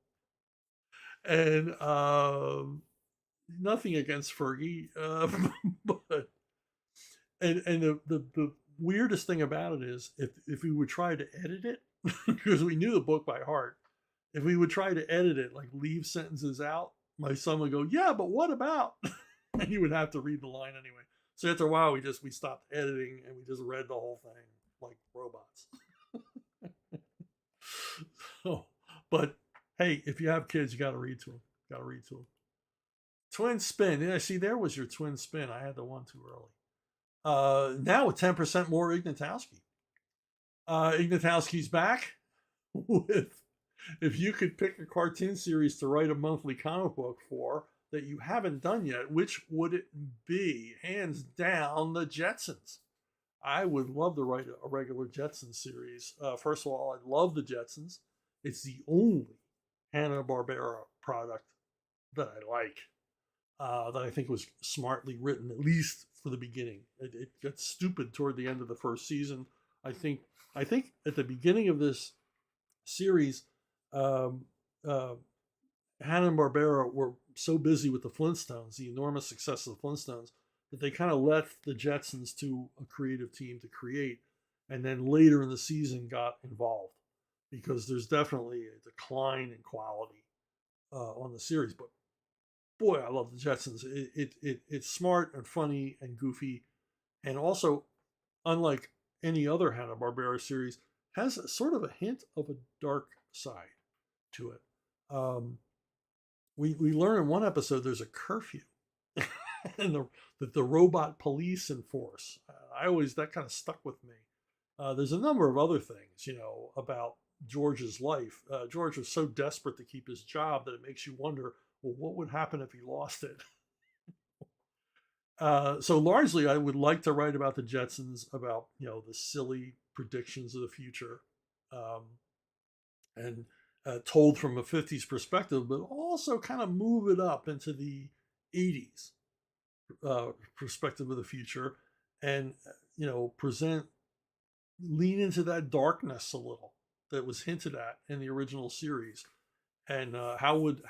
And nothing against Fergie, but the weirdest thing about it is if we would try to edit it, because we knew the book by heart, if we would try to edit it, like leave sentences out, my son would go, "Yeah, but what about?" And he would have to read the line anyway. So after a while, we stopped editing and we just read the whole thing like robots. So, but hey, if you have kids, you got to read to them. Twin spin. Yeah, see, there was your twin spin. I had the one too early. Now with 10% more Ignatowski. Ignatowski's back with, if you could pick a cartoon series to write a monthly comic book for that you haven't done yet, which would it be? Hands down, the Jetsons. I would love to write a regular Jetsons series. First of all, I love the Jetsons. It's the only Hanna-Barbera product that I like, that I think was smartly written, at least for the beginning. It got stupid toward the end of the first season. I think at the beginning of this series, Hanna-Barbera were so busy with the Flintstones, the enormous success of the Flintstones, that they kind of left the Jetsons to a creative team to create, and then later in the season got involved. because there's definitely a decline in quality on the series. But boy, I love the Jetsons. It's smart and funny and goofy, and also, unlike any other Hanna-Barbera series, has a, sort of a hint of a dark side to it. We learn in one episode there's a curfew, and the robot police enforce. That kind of stuck with me. There's a number of other things, about George's life. George was so desperate to keep his job that it makes you wonder, well, what would happen if he lost it? So largely, I would like to write about the Jetsons, about the silly predictions of the future, and told from a '50s perspective, but also kind of move it up into the '80s perspective of the future, and lean into that darkness a little that was hinted at in the original series, and how would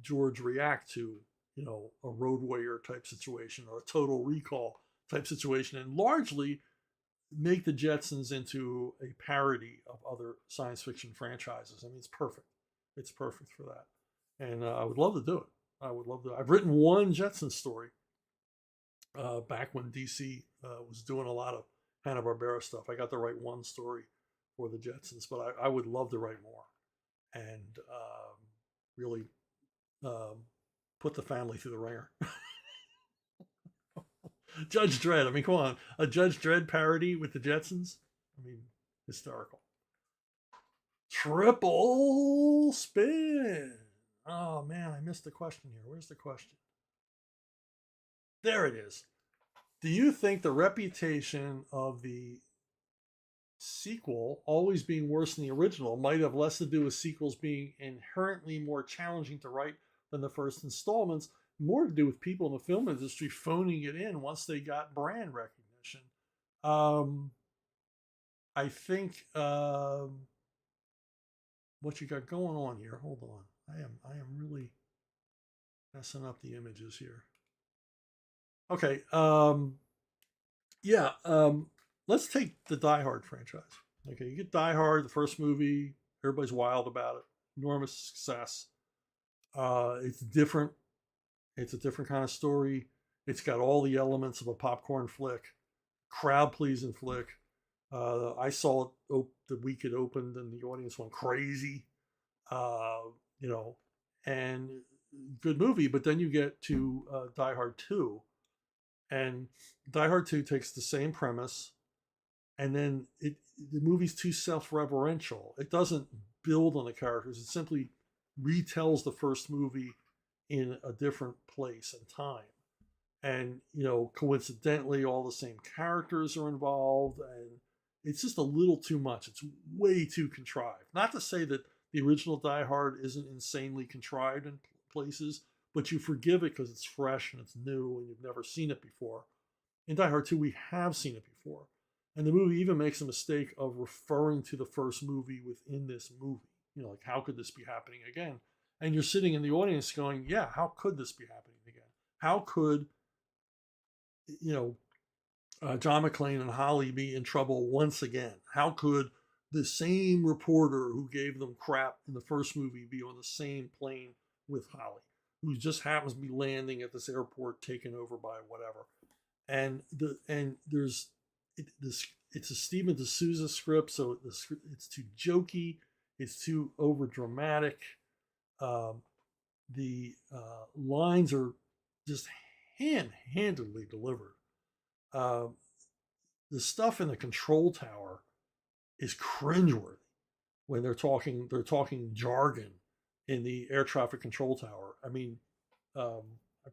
George react to a Road Warrior type situation or a Total Recall type situation, and largely make the Jetsons into a parody of other science fiction franchises. I mean, it's perfect. It's perfect for that, and I would love to do it. I would love to. I've written one Jetson story back when DC was doing a lot of Hanna-Barbera stuff. I got to write one story for the Jetsons, but I would love to write more and really put the family through the ringer. Judge Dredd. I mean, come on, a Judge Dredd parody with the Jetsons. I mean, hysterical. Triple spin. Oh man, I missed the question here. Where's the question? There it is. Do you think the reputation of the sequel always being worse than the original might have less to do with sequels being inherently more challenging to write than the first installments, more to do with people in the film industry phoning it in once they got brand recognition? I think what you got going on here. Hold on, I am really messing up the images here. Okay, yeah, let's take the Die Hard franchise. Okay, you get Die Hard, the first movie, everybody's wild about it, enormous success. It's different. It's a different kind of story. It's got all the elements of a popcorn flick, crowd pleasing flick. I saw it the week it opened, and the audience went crazy. You know, and good movie. But then you get to Die Hard 2, and Die Hard 2 takes the same premise, and then the movie's too self-referential. It doesn't build on the characters. It simply retells the first movie in a different place and time. And coincidentally, all the same characters are involved, and it's just a little too much. It's way too contrived. Not to say that the original Die Hard isn't insanely contrived in places, but you forgive it because it's fresh and it's new and you've never seen it before. In Die Hard 2, we have seen it before. And the movie even makes a mistake of referring to the first movie within this movie. Like, how could this be happening again? And you're sitting in the audience going, yeah, how could this be happening again? How could, John McClane and Holly be in trouble once again? How could the same reporter who gave them crap in the first movie be on the same plane with Holly, who just happens to be landing at this airport taken over by whatever? And it's a Stephen D'Souza script, so it's too jokey, it's too over dramatic. The lines are just handedly delivered. The stuff in the control tower is cringeworthy when they're talking jargon in the air traffic control tower. I mean, I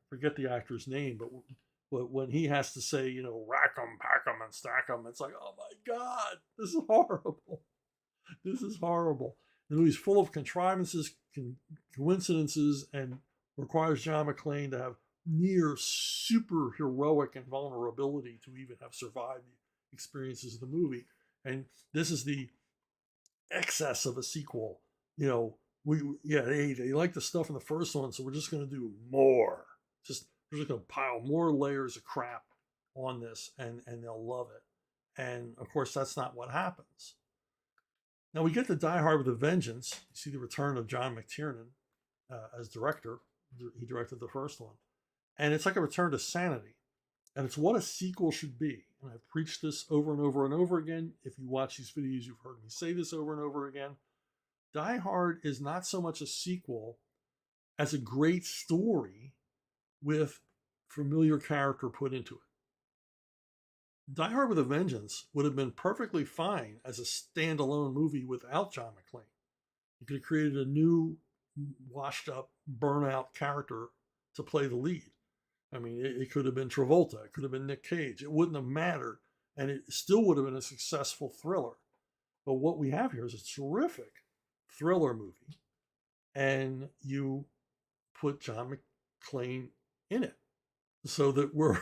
forget the actor's name, but when he has to say, rack 'em, pack 'em, and stack 'em, it's like, oh my God, this is horrible. This is horrible. The movie's full of contrivances, coincidences, and requires John McClane to have near super heroic invulnerability to even have survived the experiences of the movie. And this is the excess of a sequel. They like the stuff in the first one, so we're just going to do more. We're just going to pile more layers of crap on this, and they'll love it. And of course, that's not what happens. Now we get to Die Hard with a Vengeance. You see the return of John McTiernan as director. He directed the first one. And it's like a return to sanity. And it's what a sequel should be. And I've preached this over and over and over again. If you watch these videos, you've heard me say this over and over again. Die Hard is not so much a sequel as a great story with familiar character put into it. Die Hard with a Vengeance would have been perfectly fine as a standalone movie without John McClane. You could have created a new, washed up, burnout character to play the lead. I mean, it could have been Travolta. It could have been Nick Cage. It wouldn't have mattered. And it still would have been a successful thriller. But what we have here is a terrific thriller movie. And you put John McClane in it so that we're,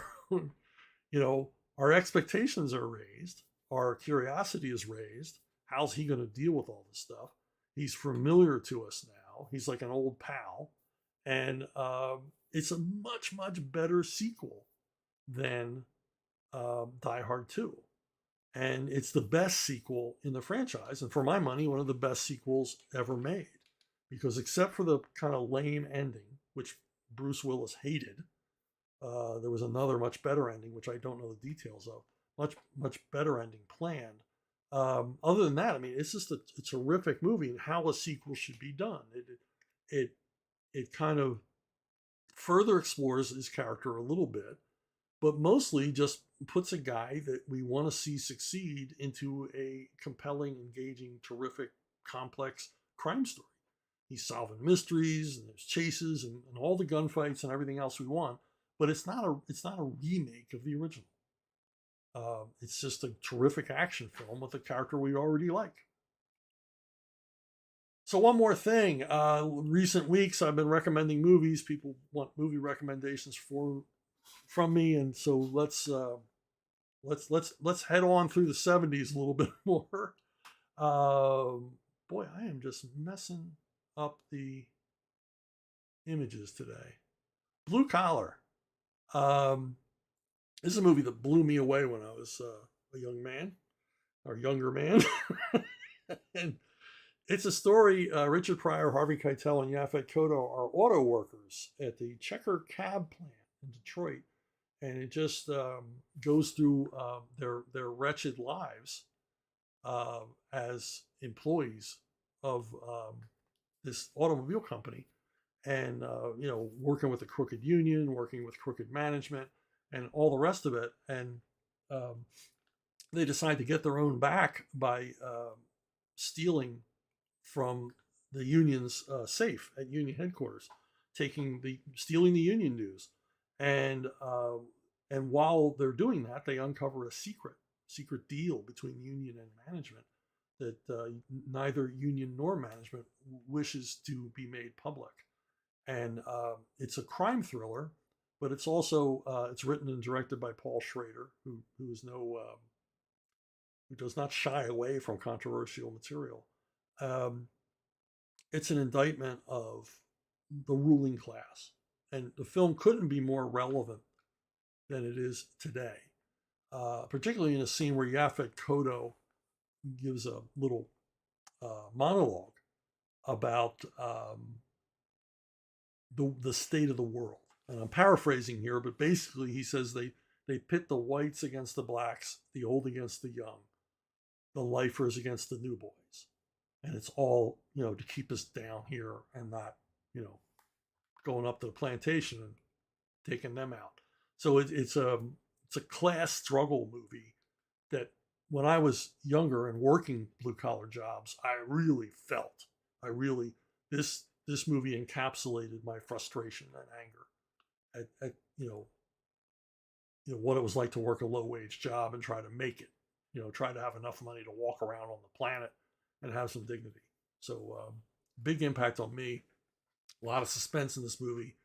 our expectations are raised. Our curiosity is raised. How's he going to deal with all this stuff? He's familiar to us now. He's like an old pal. And it's a much, much better sequel than Die Hard 2. And it's the best sequel in the franchise. And for my money, one of the best sequels ever made. Because except for the kind of lame ending, which Bruce Willis hated, there was another much better ending, which I don't know the details of. Much better ending planned. Other than that, I mean, it's just a terrific movie and how a sequel should be done. It kind of further explores his character a little bit, but mostly just puts a guy that we want to see succeed into a compelling, engaging, terrific, complex crime story. He's solving mysteries and there's chases and all the gunfights and everything else we want, but it's not a remake of the original. It's just a terrific action film with a character we already like. So one more thing, recent weeks I've been recommending movies. People want movie recommendations from me, and so let's head on through the 70s a little bit more. Boy, I am just messing up the images today. Blue Collar. This is a movie that blew me away when I was a young man, or younger man. And it's a story, Richard Pryor, Harvey Keitel, and Yaphet Kotto are auto workers at the Checker Cab plant in Detroit. And it just goes through their wretched lives as employees of this automobile company. And, working with a crooked union, working with crooked management, and all the rest of it. And they decide to get their own back by stealing from the union's safe at union headquarters, stealing the union dues. And while they're doing that, they uncover a secret deal between union and management that neither union nor management wishes to be made public. And it's a crime thriller, but it's also it's written and directed by Paul Schrader, who does not shy away from controversial material. It's an indictment of the ruling class, and the film couldn't be more relevant than it is today, particularly in a scene where Yaphet Kotto gives a little monologue about the state of the world. And I'm paraphrasing here, but basically he says they pit the whites against the blacks, the old against the young, the lifers against the new boys. And it's all, to keep us down here and not, going up to the plantation and taking them out. So it's a class struggle movie that when I was younger and working blue collar jobs, I really felt. This movie encapsulated my frustration and anger at what it was like to work a low wage job and try to make it, try to have enough money to walk around on the planet and have some dignity. So big impact on me. A lot of suspense in this movie.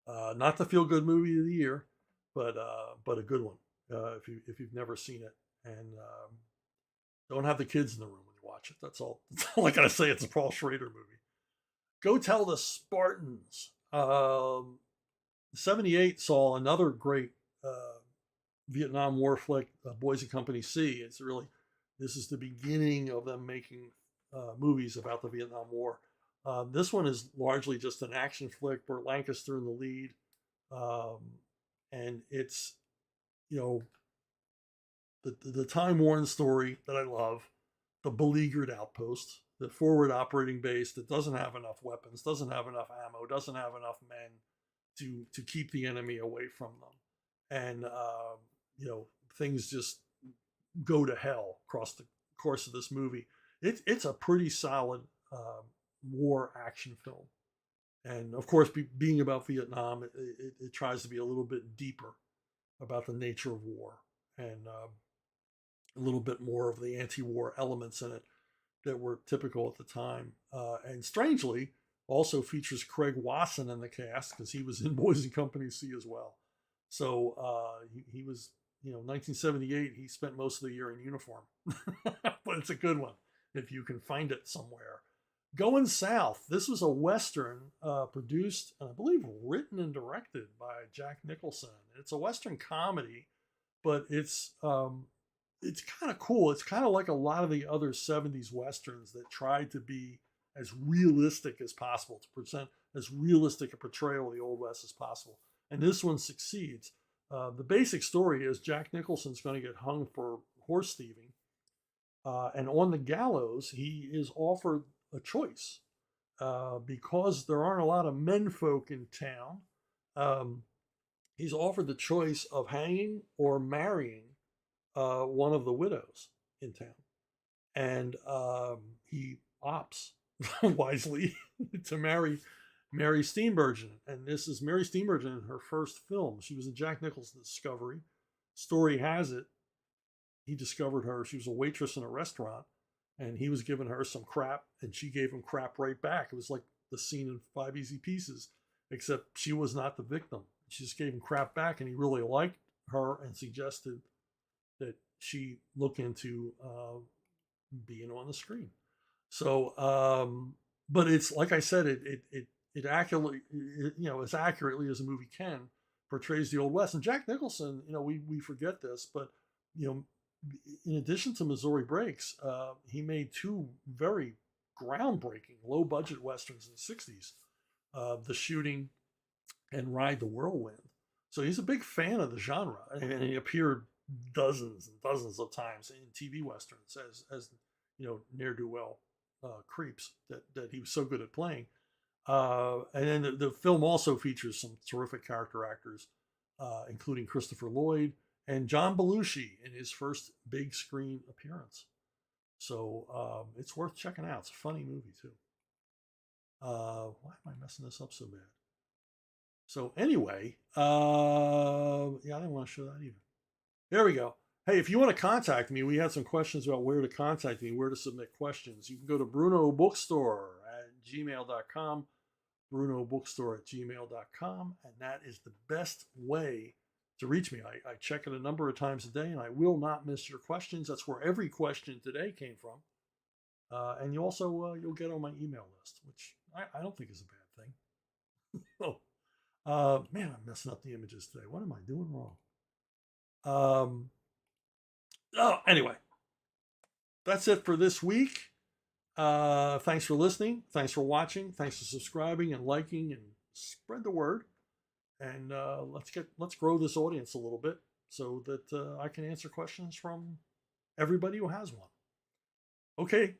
Not the feel good movie of the year, but a good one if you've never seen it. And don't have the kids in the room when you watch it. That's all I gotta say. It's a Paul Schrader movie. Go Tell the Spartans. 78 saw another great Vietnam War flick, Boys and Company C. This is the beginning of them making movies about the Vietnam War. This one is largely just an action flick. Burt Lancaster in the lead, and it's, you know, the time worn story that I love, the beleaguered outpost, the forward operating base that doesn't have enough weapons, doesn't have enough ammo, doesn't have enough men to keep the enemy away from them, and you know, things just go to hell across the course of this movie. It's a pretty solid war action film, and of course, being about Vietnam, it tries to be a little bit deeper about the nature of war, and a little bit more of the anti-war elements in it that were typical at the time. And strangely, also features Craig Wasson in the cast because he was in Boys and Company C as well. So he was, you know, 1978. He spent most of the year in uniform, but it's a good one if you can find it somewhere. Going South. This was a Western produced and I believe written and directed by Jack Nicholson. It's a Western comedy, but it's kind of cool. It's kind of like a lot of the other 70s Westerns that tried to be as realistic as possible, to present as realistic a portrayal of the Old West as possible. And this one succeeds. The basic story is Jack Nicholson's going to get hung for horse thieving. And on the gallows, he is offered a choice. Because there aren't a lot of menfolk in town, he's offered the choice of hanging or marrying one of the widows in town. And he opts wisely to marry Mary Steenburgen. And this is Mary Steenburgen in her first film. She was in Jack Nicholson's Discovery. Story has it, he discovered her. She was a waitress in a restaurant, and he was giving her some crap, and she gave him crap right back. It was like the scene in Five Easy Pieces, except she was not the victim. She just gave him crap back, and he really liked her and suggested that she look into being on the screen. So, but it's like I said, it accurately, you know, as accurately as a movie can, portrays the Old West. And Jack Nicholson, you know, we forget this, but you know, in addition to Missouri Breaks, he made two very groundbreaking low budget westerns in the 60s, The Shooting and Ride the Whirlwind. So he's a big fan of the genre, and he appeared dozens and dozens of times in TV westerns as you know, ne'er-do-well creeps that he was so good at playing. And then the film also features some terrific character actors, including Christopher Lloyd and John Belushi in his first big screen appearance. So it's worth checking out. It's a funny movie too. Why am I messing this up so bad? So anyway, yeah, I didn't want to show that either. There we go. Hey, if you want to contact me, we had some questions about where to contact me, where to submit questions. You can go to brunobookstore@gmail.com, brunobookstore@gmail.com, and that is the best way to reach me. I check it a number of times a day, and I will not miss your questions. That's where every question today came from. And you also, you'll get on my email list, which I don't think is a bad thing. Oh, man, I'm messing up the images today. What am I doing wrong? Anyway, that's it for this week. Thanks for listening. Thanks for watching. Thanks for subscribing and liking, and spread the word. And let's grow this audience a little bit so that I can answer questions from everybody who has one. Okay,